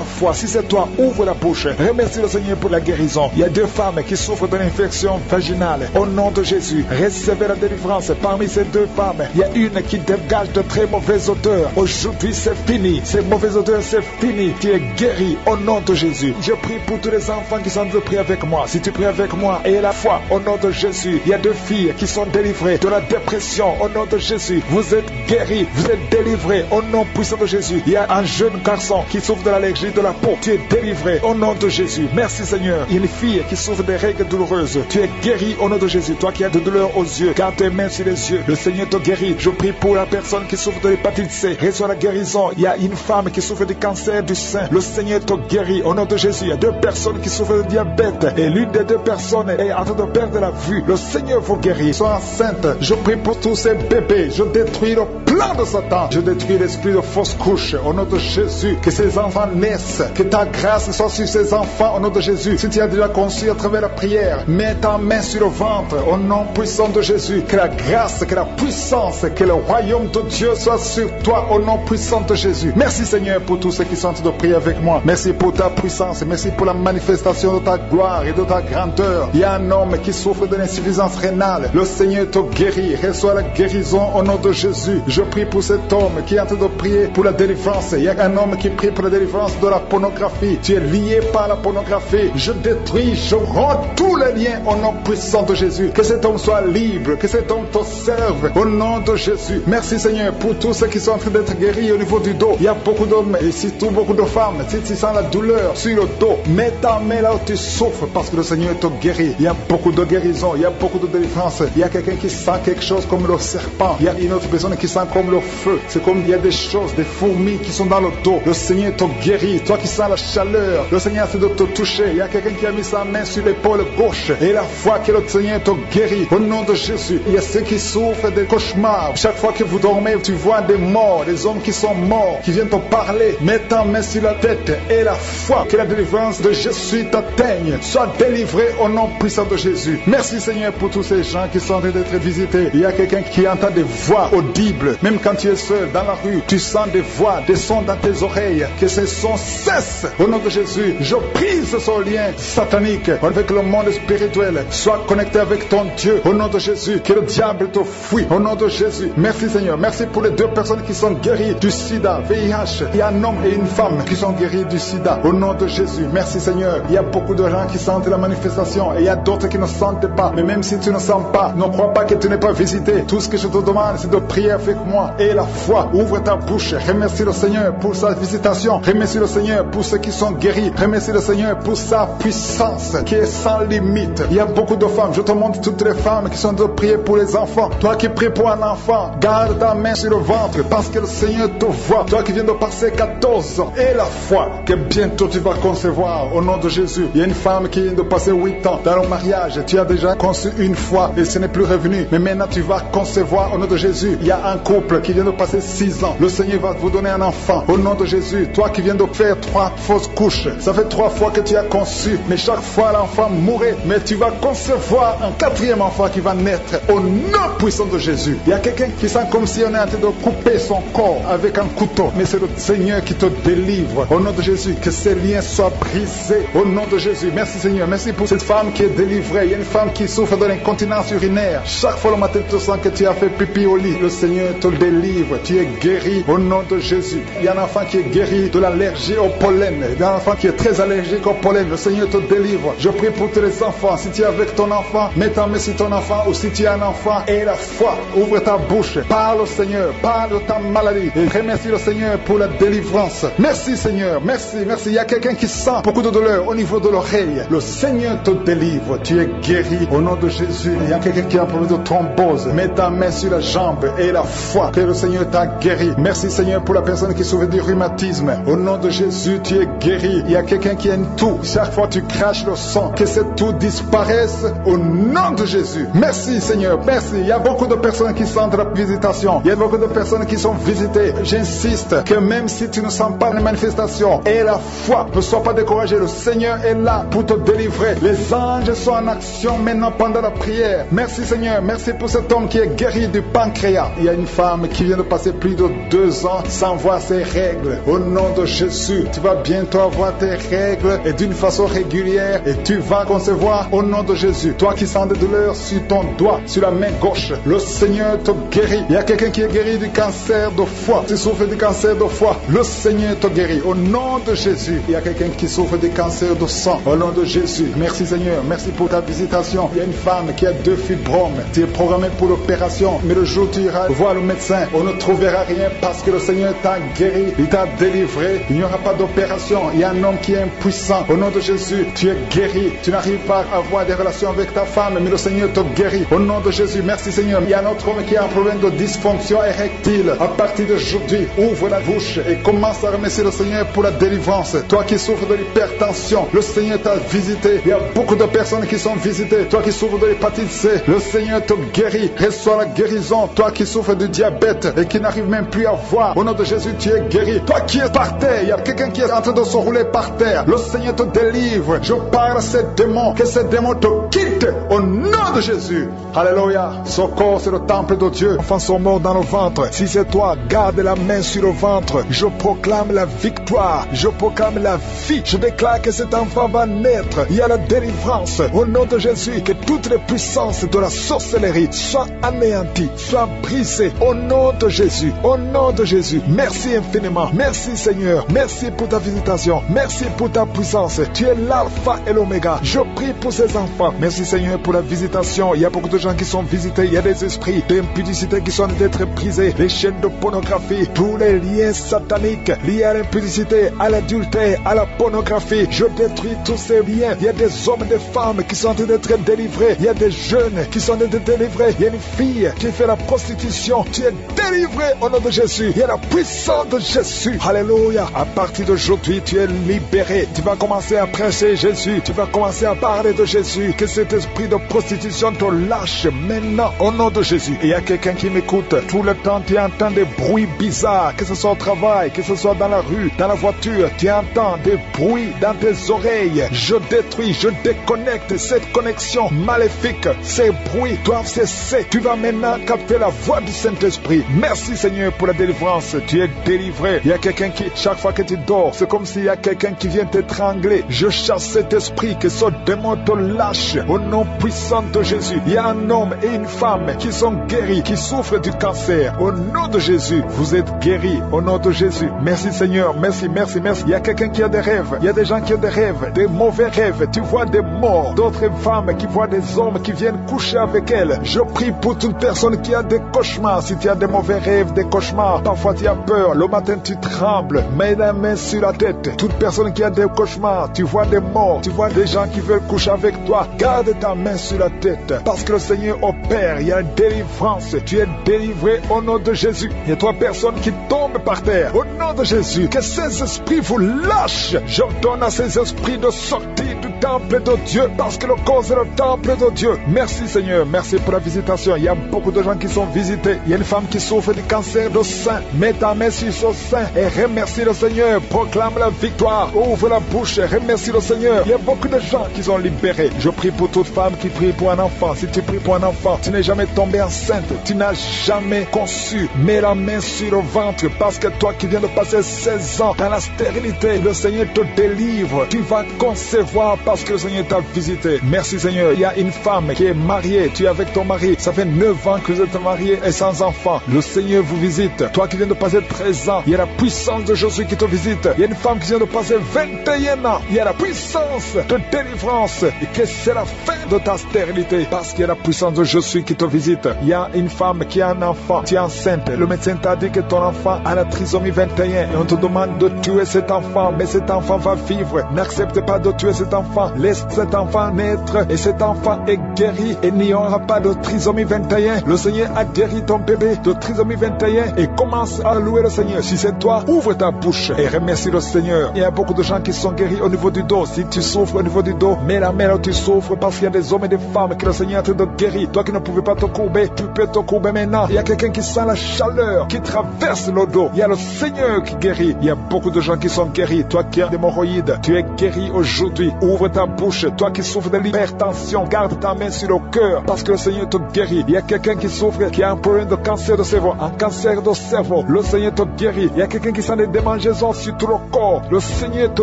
foi. Si c'est toi, ouvre la bouche. Remercie le Seigneur pour la guérison. Il y a 2 femmes qui souffrent de l'infection vaginale au nom de Jésus. Recevez la délivrance. Parmi ces 2 femmes, il y a une qui dégage de très mauvaises odeurs. Aujourd'hui c'est fini. Ces mauvaises odeurs c'est fini. Tu es guéri au nom de Jésus. Je prie pour tous les enfants qui sont en train de prier avec moi. Si tu pries avec moi et la foi au nom de Jésus, il y a 2 filles qui sont délivrées de la dépression au nom de Jésus. Vous êtes guéris, vous êtes délivrés au nom puissant de Jésus. Il y a un jeune garçon qui souffre de l'allergie de la peau. Tu es délivré au nom de Jésus. Merci Seigneur. Il y a une fille qui souffre des règles douloureuses. Tu es guéri au nom de Jésus. Toi qui as de douleurs aux yeux, garde tes mains sur les yeux. Le Seigneur te guérit. Je prie pour la personne qui souffre de l'hépatite C. Reçois la guérison. Il y a une femme qui souffre du cancer du sein. Le Seigneur te guérit au nom de Jésus. Il y a 2 personnes qui souffrent de diabète et l'une des 2 personnes est en train de perdre la vue. Le Seigneur vous guérit. Sois enceinte. Je prie pour tous ces bébés. Je détruis le plan de Satan. Je détruis l'esprit de fausse couche au nom de Jésus. Que ces enfants naissent. Que ta grâce soit sur ces enfants au nom de Jésus. Si tu as déjà conçu à travers la prière, mets ta main sur le ventre au nom puissant de Jésus. Que la grâce, que la puissance, que le royaume de Dieu soit sur toi au nom puissant de Jésus. Merci Seigneur pour tous ceux qui sont en train de prier avec moi. Merci pour ta puissance. Merci pour la manifestation de ta gloire et de ta grandeur. Il y a un homme qui souffre de l'insuffisance rénale. Le Seigneur te guérit. Reçois la guérison au nom de Jésus. Je prie pour cet homme qui est en train de prier pour la délivrance. Il y a un homme qui prie pour la délivrance de la pornographie. Tu es lié par la pornographie. Je détruis, je rends tous les liens au nom puissant de Jésus. Que cet homme soit libre. Que cet homme te serve au nom de Jésus. Merci Seigneur pour tous ceux qui sont en train d'être guéris au niveau du dos. Il y a beaucoup d'hommes et surtout beaucoup de femmes. Si tu sens la douleur sur le dos, mets ta main là où tu souffres parce que le Seigneur te guérit. Il y a beaucoup de guérison. Il y a beaucoup de délivrance. Il y a quelqu'un qui sent quelque chose comme le serpent. Il y a une autre personne qui sent comme le feu. C'est comme il y a des choses, des fourmis qui sont dans le dos. Le Seigneur te guérit. Toi qui sens la chaleur, le Seigneur essaie de te toucher. Il y a quelqu'un qui a mis sa main sur l'épaule gauche et la foi que le Seigneur te guérit au nom de Jésus. Il y a ceux qui souffrent des cauchemars. Chaque fois que vous dormez, tu vois des morts, des hommes qui sont morts, qui viennent te parler. Mets ta main sur la tête et la foi que la délivrance de Jésus t'atteigne. Sois délivré au nom puissant de Jésus. Merci Seigneur pour tous ces gens qui sont en train d'être visités. Il y a quelqu'un qui entend des voix audibles. Même quand tu es seul dans la rue, tu sens des voix, des sons dans tes oreilles. Que ces sons cessent au nom de Jésus. Je brise ce lien satanique avec le monde spirituel. Sois connecté avec ton Dieu au nom de Jésus. Que le diable te fuit au nom de Jésus. Merci Seigneur. Merci pour les 2 personnes qui sont guéries du sida, VIH. Il y a un homme et une femme qui sont guéris du sida au nom de Jésus. Merci Seigneur. Il y a beaucoup de gens qui sentent la manifestation et il y a d'autres qui ne sentent pas. Mais même si tu ne sens pas, ne crois pas que tu n'es pas visité. Tout ce que je te demande, c'est de prier avec moi et la foi. Ouvre ta bouche. Remercie le Seigneur pour sa visitation. Remercie le Seigneur pour ceux qui sont guéris. Remercie le Seigneur pour sa puissance qui est sans limite. Il y a beaucoup de femmes. Je te montre toutes les femmes qui sont de prier pour les enfants. Toi qui pries pour un enfant, garde ta main sur le ventre parce que le Seigneur te voit. Toi qui viens de passer 14 ans et la foi que bientôt tu vas concevoir au nom de Jésus. Il y a une femme qui vient de passer 8 ans dans le mariage. Tu as déjà conçu une fois et ce n'est plus revenu. Mais maintenant tu vas concevoir au nom de Jésus. Il y a un couple qui vient de passer 6 ans. Le Seigneur va vous donner un enfant au nom de Jésus. Toi qui viens de faire 3 fausses couches. Ça fait 3 fois que tu as conçu. Mais chaque fois l'enfant mourait. Mais tu vas concevoir un 4e enfant qui va naître délivre au nom puissant de Jésus. Il y a quelqu'un qui sent comme si on est en train de couper son corps avec un couteau, mais c'est le Seigneur qui te délivre. Au nom de Jésus, que ces liens soient brisés. Au nom de Jésus, merci Seigneur. Merci pour cette femme qui est délivrée. Il y a une femme qui souffre de l'incontinence urinaire. Chaque fois le matin, tu sens que tu as fait pipi au lit. Le Seigneur te délivre. Tu es guéri au nom de Jésus. Il y a un enfant qui est guéri de l'allergie au pollen. Il y a un enfant qui est très allergique au pollen. Le Seigneur te délivre. Je prie pour tous les enfants. Si tu es avec ton enfant, mets ta main sur ton enfant, ou si tu es un enfant, aie la foi. Ouvre ta bouche. Parle au Seigneur. Parle de ta maladie. Et remercie le Seigneur pour la délivrance. Merci Seigneur. Merci. Merci. Il y a quelqu'un qui sent beaucoup de douleur au niveau de l'oreille. Le Seigneur te délivre. Tu es guéri au nom de Jésus. Il y a quelqu'un qui a un problème de thrombose. Mets ta main sur la jambe et la foi que le Seigneur t'a guéri. Merci Seigneur pour la personne qui souffre du rhumatisme. Au nom de Jésus, tu es guéri. Il y a quelqu'un qui a une toux. Chaque fois tu craches le sang, que cette toux disparaisse au nom de Jésus. Merci Seigneur. Merci. Il y a beaucoup de personnes qui sentent la visitation. Il y a beaucoup de personnes qui sont visitées. J'insiste que même si tu ne sens pas les manifestations, aie la foi. Ne sois pas découragé. Le Seigneur est là pour te délivrer. Les anges sont en action maintenant pendant la prière. Merci Seigneur. Merci pour cet homme qui est guéri du pancréas. Il y a une femme qui vient de passer plus de 2 ans sans voir ses règles. Au nom de Jésus, tu vas bientôt avoir tes règles et d'une façon régulière et tu vas concevoir au nom de Jésus. Toi qui sens des douleurs sur ton doigt, sur la main gauche, le Seigneur te guérit. Il y a quelqu'un qui est guéri du cancer de foie. Tu souffres du cancer de foie, le Seigneur te guérit. Au nom de Jésus. Il y a quelqu'un qui souffre du cancer de sang. Au nom de Jésus. Merci Seigneur. Merci pour ta visitation. Il y a une femme qui a 2 fibromes. Tu es programmé pour l'opération. Mais le jour où tu iras voir le médecin, on ne trouvera rien parce que le Seigneur t'a guéri. Il t'a délivré. Il n'y aura pas d'opération. Il y a un homme qui est impuissant. Au nom de Jésus, tu es guéri. Tu n'arrives pas à avoir des relations avec ta femme, mais le Seigneur te guérit. Au nom de Jésus. Merci Seigneur. Il y a un autre homme qui a un problème de dysfonction érectile. À partir d'aujourd'hui, ouvre la bouche et commence à remercier le Seigneur pour la délivrance. Toi qui souffres de l'hypertension, le Seigneur t'a visité. Il y a beaucoup de personnes qui sont visitées. Toi qui souffres de l'hépatite C, le Seigneur te guérit. Reçois la guérison. Toi qui souffres du diabète et qui n'arrive même plus à voir, au nom de Jésus, tu es guéri. Toi qui es par terre, il y a quelqu'un qui est en train de se rouler par terre. Le Seigneur te délivre. Je parle à ces démons, que ces démons te quittent au nom de Jésus. Alléluia. Ce corps, c'est le temple de Dieu. Enfants sont morts dans le ventre. Si c'est toi, garde la main sur le ventre. Je proclame la victoire. Je proclame la vie. Je déclare que cet enfant va naître. Il y a la délivrance. Au nom de Jésus, que toutes les puissances de la sorcellerie soient anéanties, soient brisées. Au nom de Jésus. Au nom de Jésus. Merci infiniment. Merci Seigneur. Merci pour ta visitation. Merci pour ta puissance. Tu es l'alpha et l'oméga. Je prie pour ces enfants. Merci Seigneur pour la visitation. Il y a beaucoup de gens qui sont visités. Il y a des esprits d'impudicité qui sont d'être brisés. Les chaînes de pornographie, tous les liens sataniques liés à l'impudicité, à l'adultère, à la pornographie. Je détruis tous ces liens. Il y a des hommes et des femmes qui sont en train d'être délivrés. Il y a des jeunes qui sont en train d'être délivrés. Il y a une fille qui fait la prostitution. Tu es délivré au nom de Jésus. Il y a la puissance de Jésus. Alléluia. À partir d'aujourd'hui, tu es libéré. Tu vas commencer à prêcher Jésus. Tu vas commencer à parler de Jésus. Que cet esprit de prostitution te lâche maintenant au nom de Jésus. Et il y a quelqu'un qui m'écoute. Tout le temps, tu entends des bruits bizarres. Que ce soit au travail, que ce soit dans la rue, dans la voiture. Tu entends des bruits dans tes oreilles. Je détruis, je déconnecte cette connexion maléfique. Ces bruits doivent cesser. Tu vas maintenant capter la voix du Saint-Esprit. Merci Seigneur pour la délivrance. Tu es délivré. Il y a quelqu'un qui, chaque fois que tu dors, c'est comme s'il y a quelqu'un qui vient t'étrangler. Je chasse cet esprit, que ce démon te lâche au nom puissant de Jésus. Il y a un homme et une femme qui sont guéris, qui souffrent du cancer. Au nom de Jésus, vous êtes guéris. Au nom de Jésus. Merci Seigneur. Merci, merci, merci. Il y a quelqu'un qui a des rêves. Il y a des gens qui ont des rêves, des mauvais rêves. Tu vois des morts. D'autres femmes qui voient des hommes qui viennent coucher avec elles. Je prie pour toute personne qui a des cauchemars. Si tu as des mauvais rêves, des cauchemars, parfois tu as peur. Le matin tu trembles. Mets la main sur la tête. Toute personne qui a des cauchemars, tu vois des morts, tu vois des gens qui veulent coucher avec toi. Garde ta main sur la tête. Parce que le Seigneur opère. Il y a une délivrance. Tu es délivré au nom de Jésus. Il y a 3 personnes qui tombent tombe par terre. Au nom de Jésus, que ces esprits vous lâchent. J'ordonne à ces esprits de sortir du temple de Dieu, parce que le corps est le temple de Dieu. Merci Seigneur, merci pour la visitation. Il y a beaucoup de gens qui sont visités. Il y a une femme qui souffre du cancer de sein. Mets ta main sur son sein et remercie le Seigneur. Proclame la victoire. Ouvre la bouche et remercie le Seigneur. Il y a beaucoup de gens qui sont libérés. Je prie pour toute femme qui prie pour un enfant. Si tu pries pour un enfant, tu n'es jamais tombé enceinte, tu n'as jamais conçu. Mets la main sur le ventre, parce que toi qui viens de passer 16 ans dans la stérilité, le Seigneur te délivre. Tu vas concevoir parce que le Seigneur t'a visité. Merci Seigneur. Il y a une femme qui est mariée, tu es avec ton mari, ça fait 9 ans que vous êtes mariés et sans enfant. Le Seigneur vous visite. Toi qui viens de passer 13 ans, il y a la puissance de Jésus qui te visite. Il y a une femme qui vient de passer 21 ans, il y a la puissance de délivrance, et que c'est la fin de ta stérilité, parce qu'il y a la puissance de Jésus qui te visite. Il y a une femme qui a un enfant, tu es enceinte, le médecin t'a dit que ton enfant a la trisomie 21 et on te demande de tuer cet enfant, mais cet enfant va vivre. N'accepte pas de tuer cet enfant, laisse cet enfant naître et cet enfant est guéri et il n'y aura pas de trisomie 21. Le Seigneur a guéri ton bébé de trisomie 21 et commence à louer le Seigneur. Si c'est toi, ouvre ta bouche et remercie le Seigneur. Il y a beaucoup de gens qui sont guéris au niveau du dos. Si tu souffres au niveau du dos, mets la main où tu souffres, parce qu'il y a des hommes et des femmes que le Seigneur est en train de guérir. Toi qui ne pouvais pas te courber, tu peux te courber maintenant. Il y a quelqu'un qui sent la chaleur qui traverse le dos. Il y a le Seigneur qui guérit. Il y a beaucoup de gens qui sont guéris. Toi qui as des hémorroïdes, tu es guéri aujourd'hui. Ouvre ta bouche. Toi qui souffres de l'hypertension, garde ta main sur le cœur, parce que le Seigneur te guérit. Il y a quelqu'un qui souffre, qui a un problème de cancer de cerveau, un cancer de cerveau. Le Seigneur te guérit. Il y a quelqu'un qui sent des démangeaisons sur tout le corps. Le Seigneur te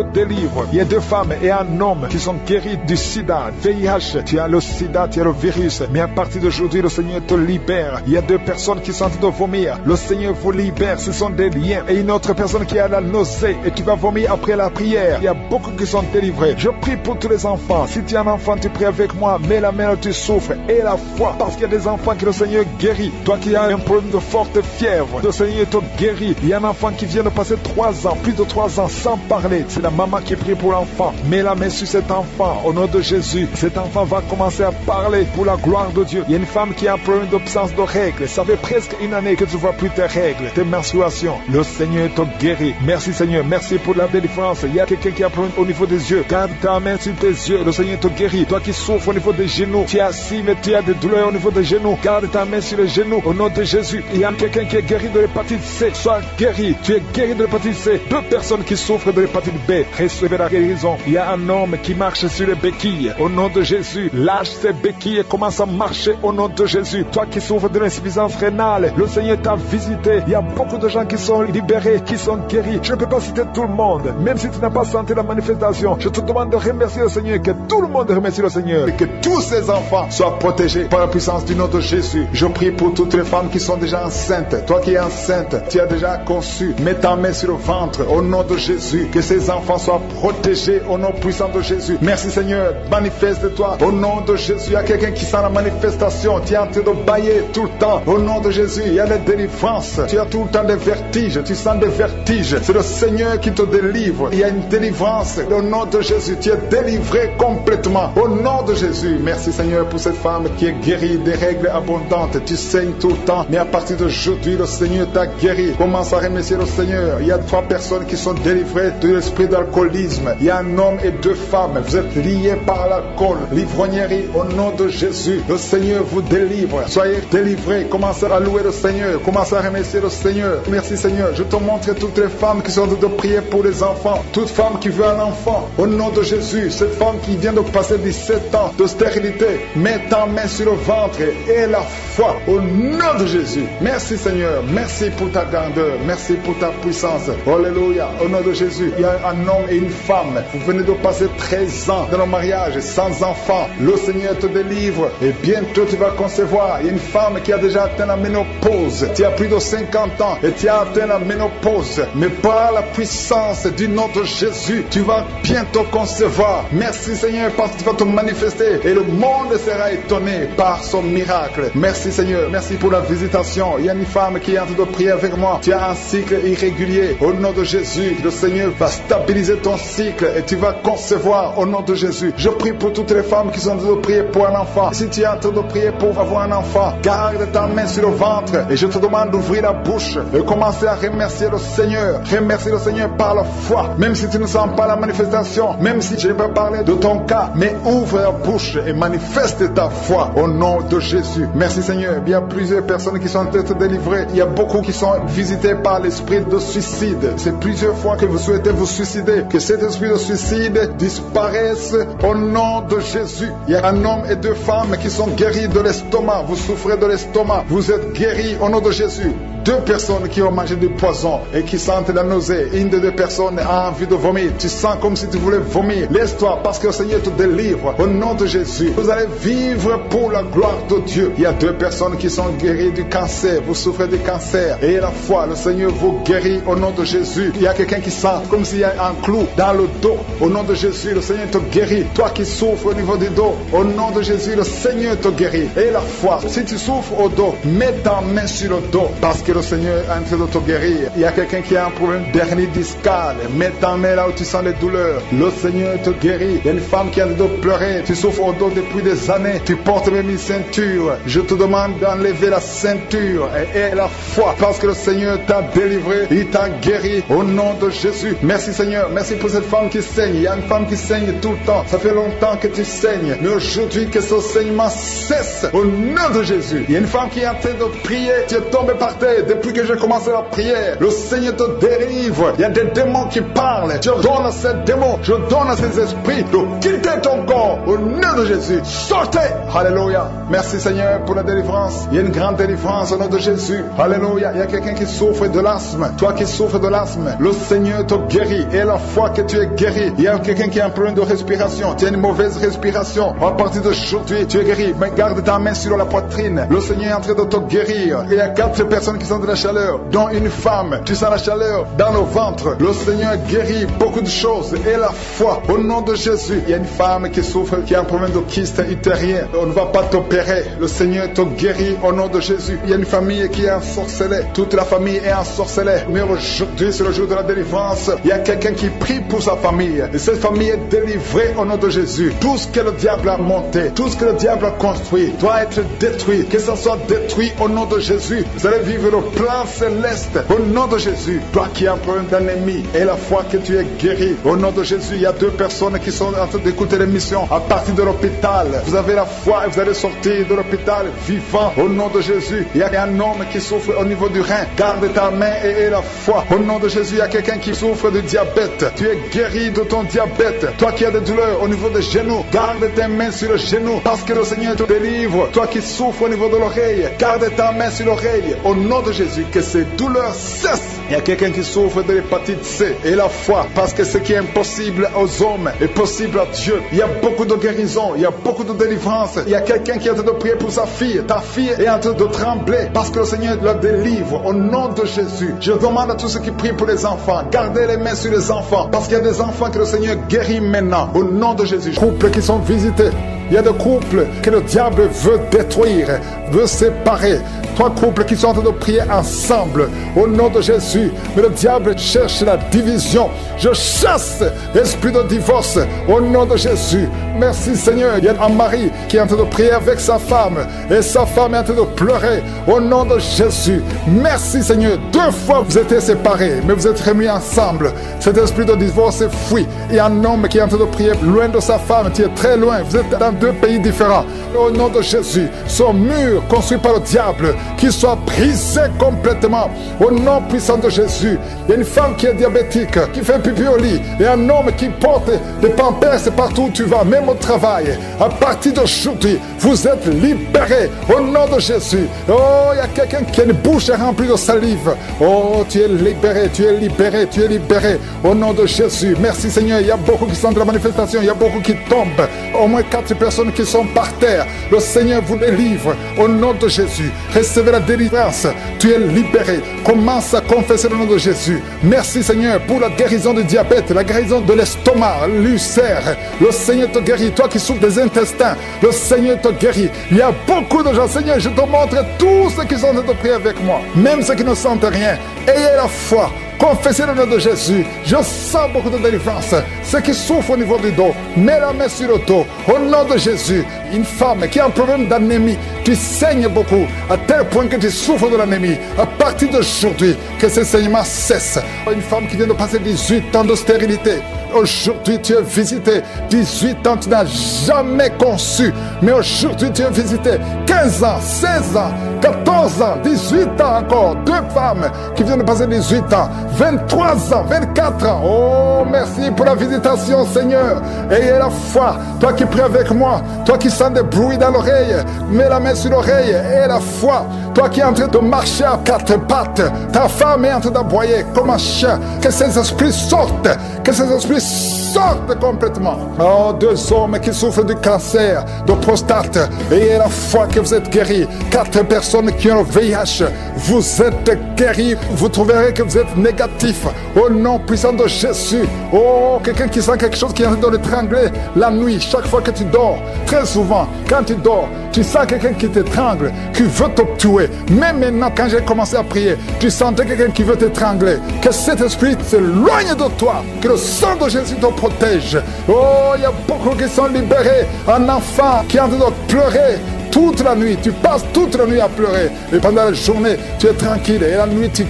délivre. Il y a 2 femmes et un homme qui sont guéris du sida, VIH. Tu as le sida, tu as le virus. Mais à partir d'aujourd'hui, le Seigneur te libère. Il y a 2 personnes qui sont en train de vomir. Le Seigneur vous libère. Ce sont des liens. Et une autre personne qui a la nausée et tu vas vomir après la prière. Il y a beaucoup qui sont délivrés. Je prie pour tous les enfants. Si tu es un enfant, tu pries avec moi. Mets la main où tu souffres et la foi, parce qu'il y a des enfants que le Seigneur guérit. Toi qui as un problème de forte fièvre, le Seigneur te guérit. Il y a un enfant qui vient de passer 3 ans, plus de 3 ans sans parler. C'est la maman qui prie pour l'enfant. Mets la main sur cet enfant au nom de Jésus. Cet enfant va commencer à parler pour la gloire de Dieu. Il y a une femme qui a un problème d'absence de règles. Ça fait presque 1 année que tu ne vois plus tes règles, tes menstruations. Le Seigneur te guérit. Merci Seigneur, merci pour la délivrance. Il y a quelqu'un qui a un problème au niveau des yeux. Garde ta main sur tes yeux. Le Seigneur te guérit. Toi qui souffres au niveau des genoux, tu es assis mais tu as des douleurs au niveau des genoux. Garde ta main sur les genoux au nom de Jésus. Il y a quelqu'un qui est guéri de l'hépatite C. Sois guéri. Tu es guéri de l'hépatite C. 2 personnes qui souffrent de l'hépatite B, recevez la guérison. Il y a un homme qui marche sur les béquilles. Au nom de Jésus, lâche ses béquilles et commence à marcher au nom de Jésus. Toi qui souffres de l'insuffisance rénale, le Seigneur t'a visité. Il y a beaucoup de gens qui sont libérés, qui sont guéris. Je ne peux pas citer tout le monde. Même si tu n'as pas senti la manifestation, je te demande de remercier le Seigneur, que tout le monde remercie le Seigneur et que tous ces enfants soient protégés par la puissance du nom de Jésus. Je prie pour toutes les femmes qui sont déjà enceintes. Toi qui es enceinte, tu as déjà conçu. Mets ta main sur le ventre au nom de Jésus. Que ces enfants soient protégés au nom puissant de Jésus. Merci Seigneur, manifeste-toi au nom de Jésus. Il y a quelqu'un qui sent la manifestation. Tu es en train de bailler tout le temps. Au nom de Jésus, il y a des délivrances. Tu as tout le temps des vertiges. Tu sens des vertiges. C'est le Seigneur qui te délivre. Il y a une délivrance au nom de Jésus. Tu es délivré complètement au nom de Jésus. Merci Seigneur pour cette femme qui est guérie des règles abondantes. Tu saignes tout le temps, mais à partir d'aujourd'hui, le Seigneur t'a guéri. Commence à remercier le Seigneur. Il y a 3 personnes qui sont délivrées de l'esprit d'alcoolisme. Il y a un homme et 2 femmes. Vous êtes liés par l'alcool, l'ivrognerie. Au nom de Jésus, le Seigneur vous délivre. Soyez délivrés. Commencez à louer le Seigneur. Commencez à remercier le Seigneur. Merci Seigneur. Je te montre toutes les femmes qui sont en train de prier pour les enfants. Toute femme qui veut un enfant. Au nom de Jésus, cette femme qui vient de passer 17 ans de stérilité, mets ta main sur le ventre et la foi au nom de Jésus. Merci Seigneur. Merci pour ta grandeur. Merci pour ta puissance. Alléluia. Au nom de Jésus, il y a un homme et une femme. Vous venez de passer 13 ans dans le mariage sans enfant. Le Seigneur te délivre et bientôt tu vas concevoir. Il y a une femme qui a déjà atteint la ménopause. Tu as plus de 50 ans et tu as atteint la ménopause. Mais par la puissance du nom de Jésus, tu vas bientôt concevoir. Merci Seigneur parce que tu vas te manifester et le monde sera étonné par son miracle. Merci Seigneur. Merci pour la visitation. Il y a une femme qui est en train de prier avec moi. Tu as un cycle irrégulier. Au nom de Jésus, le Seigneur va stabiliser ton cycle et tu vas concevoir au nom de Jésus. Je prie pour toutes les femmes qui sont en train de prier pour un enfant. Si tu es en train de prier pour avoir un enfant, garde ta main sur le ventre et je te demande d'ouvrir la bouche et commence commencer à remercier le Seigneur. Remercier le Seigneur par la foi. Même si tu ne sens pas la manifestation, même si je ne peux pas parler de ton cas, mais ouvre la bouche et manifeste ta foi au nom de Jésus. Merci Seigneur. Il y a plusieurs personnes qui sont en train de délivrer. Il y a beaucoup qui sont visités par l'esprit de suicide. C'est plusieurs fois que vous souhaitez vous suicider. Que cet esprit de suicide disparaisse au nom de Jésus. Il y a un homme et deux femmes qui sont guéris de l'estomac. Vous souffrez de l'estomac. Vous êtes guéris au nom de Jésus. Deux personnes qui ont mangé du poison et qui sentent la nausée. Une des deux personnes a envie de vomir. Tu sens comme si tu voulais vomir. Laisse-toi parce que le Seigneur te délivre au nom de Jésus. Vous allez vivre pour la gloire de Dieu. Il y a deux personnes qui sont guéries du cancer. Vous souffrez du cancer. Et la foi, le Seigneur vous guérit au nom de Jésus. Il y a quelqu'un qui sent comme s'il y a un clou dans le dos. Au nom de Jésus, le Seigneur te guérit. Toi qui souffres au niveau du dos, au nom de Jésus, le Seigneur te guérit. Et la foi, si tu souffres au dos, mets ta main sur le dos parce que le Seigneur est en train de te guérir. Il y a quelqu'un qui a un problème d'hernie discale. Mets ta main là où tu sens les douleurs. Le Seigneur te guérit. Il y a une femme qui a le dos pleurer. Tu souffres au dos depuis des années. Tu portes même une ceinture. Je te demande d'enlever la ceinture et la foi parce que le Seigneur t'a délivré. Il t'a guéri au nom de Jésus. Merci Seigneur. Merci pour cette femme qui saigne. Il y a une femme qui saigne tout le temps. Ça fait longtemps que tu saignes. Mais aujourd'hui que ce saignement cesse au nom de Jésus. Il y a une femme qui est en train de prier. Tu es tombé par terre depuis que j'ai commencé la prière. Le Seigneur te délivre. Il y a des démons qui parlent. Je donne à ces démons, je donne à ces esprits de quitter ton corps au nom de Jésus. Sortez. Alléluia. Merci Seigneur pour la délivrance. Il y a une grande délivrance au nom de Jésus. Alléluia. Il y a quelqu'un qui souffre de l'asthme. Toi qui souffres de l'asthme, le Seigneur te guérit. Et la fois que tu es guéri, il y a quelqu'un qui a un problème de respiration. Tu as une mauvaise respiration. À partir d'aujourd'hui, tu es guéri. Mais garde ta main sur la poitrine. Le Seigneur est en train de te guérir. Il y a 4 personnes qui sont de la chaleur, dont une femme. Tu sens la chaleur dans le ventre. Le Seigneur guérit beaucoup de choses. Et la foi, au nom de Jésus. Il y a une femme qui souffre, qui a un problème de kyste utérien. On ne va pas t'opérer. Le Seigneur te guérit au nom de Jésus. Il y a une famille qui est ensorcelée. Toute la famille est ensorcelée. Mais aujourd'hui, c'est le jour de la délivrance. Il y a quelqu'un qui prie pour sa famille. Et cette famille est délivrée au nom de Jésus. Tout ce que le diable a monté, tout ce que le diable a construit, doit être détruit. Que ça soit détruit au nom de Jésus. Vous allez vivre le plan céleste au nom de Jésus. Toi qui as un problème d'ennemi et la foi que tu es guéri au nom de Jésus. Il y a 2 personnes qui sont en train d'écouter l'émission à partir de l'hôpital. Vous avez la foi et vous allez sortir de l'hôpital vivant au nom de Jésus. Il y a un homme qui souffre au niveau du rein. Garde ta main et la foi au nom de Jésus. Il y a quelqu'un qui souffre de diabète. Tu es guéri de ton diabète. Toi qui as des douleurs au niveau des genoux, garde tes mains sur le genou parce que le Seigneur te délivre. Toi qui souffres au niveau de l'oreille, garde ta main sur l'oreille au nom de Jésus. Que ces douleurs cessent. Il y a quelqu'un qui souffre de l'hépatite C et la foi parce que ce qui est impossible aux hommes est possible à Dieu. Il y a beaucoup de guérison, il y a beaucoup de délivrance. Il y a quelqu'un qui est en train de prier pour sa fille. Ta fille est en train de trembler parce que le Seigneur la délivre au nom de Jésus. Je demande à tous ceux qui prient pour les enfants, gardez les mains sur les enfants parce qu'il y a des enfants que le Seigneur guérit maintenant au nom de Jésus. Couples qui sont visités. Il y a des couples que le diable veut détruire, veut séparer. 3 couples qui sont en train de prier ensemble au nom de Jésus. Mais le diable cherche la division. Je chasse l'esprit de divorce au nom de Jésus. Merci Seigneur. Il y a un mari qui est en train de prier avec sa femme et sa femme est en train de pleurer au nom de Jésus. Merci Seigneur. 2 fois vous étiez séparés, mais vous êtes remis ensemble. Cet esprit de divorce est fui. Il y a un homme qui est en train de prier loin de sa femme. Tu es très loin. Vous êtes dans 2 pays différents. Au nom de Jésus, son mur construit par le diable, qu'il soit brisé complètement. Au nom puissant de Jésus. Il y a une femme qui est diabétique, qui fait pipi au lit. Et un homme qui porte des pampers partout où tu vas, même au travail. À partir d'aujourd'hui, vous êtes libérés. Au nom de Jésus. Oh, il y a quelqu'un qui a une bouche remplie de salive. Oh, tu es libéré, tu es libéré, tu es libéré. Au nom de Jésus. Merci Seigneur. Il y a beaucoup qui sont dans la manifestation. Il y a beaucoup qui tombent. Au moins 4 personnes qui sont par terre. Le Seigneur vous délivre. Au nom de Jésus. Recevez la délivrance. Tu es libéré. Commence à confesser le nom de Jésus. Merci Seigneur pour la guérison du diabète, la guérison de l'estomac, l'ulcère. Le Seigneur te guérit. Toi qui souffres des intestins, le Seigneur te guérit. Il y a beaucoup de gens. Seigneur, je te montre tous ceux qui sont en train de prier avec moi. Même ceux qui ne sentent rien. Ayez la foi. Confessez le nom de Jésus. Je sens beaucoup de délivrance. Ceux qui souffrent au niveau du dos, mets la main sur le dos. Au nom de Jésus, une femme qui a un problème d'anémie, tu saignes beaucoup, à tel point que tu souffres de l'anémie. À partir d'aujourd'hui, que ce saignement cesse. Une femme qui vient de passer 18 ans de stérilité. Aujourd'hui, tu es visité. 18 ans, tu n'as jamais conçu. Mais aujourd'hui, tu es visité. 15 ans, 16 ans, 14 ans, 18 ans encore. 2 femmes qui viennent de passer 18 ans. 23 ans, 24 ans. Oh, merci pour la visitation, Seigneur. Ayez la foi. Toi qui pries avec moi, toi qui sens des bruits dans l'oreille, mets la main sur l'oreille. Ayez la foi. Toi qui es en train de marcher à 4 pattes, ta femme est en train d'aboyer comme un chien. Que ces esprits sortent. Que ces esprits sortent complètement. Oh, 2 hommes qui souffrent du cancer, de prostate. Ayez la foi que vous êtes guéris. 4 personnes qui ont le VIH. Vous êtes guéris. Vous trouverez que vous êtes négatif. Au nom puissant de Jésus. Oh, quelqu'un qui sent quelque chose qui est en train de l'étrangler la nuit, chaque fois que tu dors. Très souvent, quand tu dors, tu sens quelqu'un qui t'étrangle, qui veut te tuer. Mais maintenant, quand j'ai commencé à prier, tu sentais quelqu'un qui veut t'étrangler. Que cet esprit s'éloigne de toi. Que le sang de Jésus te protège. Oh, il y a beaucoup qui sont libérés. Un enfant qui est en train de pleurer toute la nuit, tu passes toute la nuit à pleurer. Et pendant la journée, tu es tranquille. Et la nuit, tu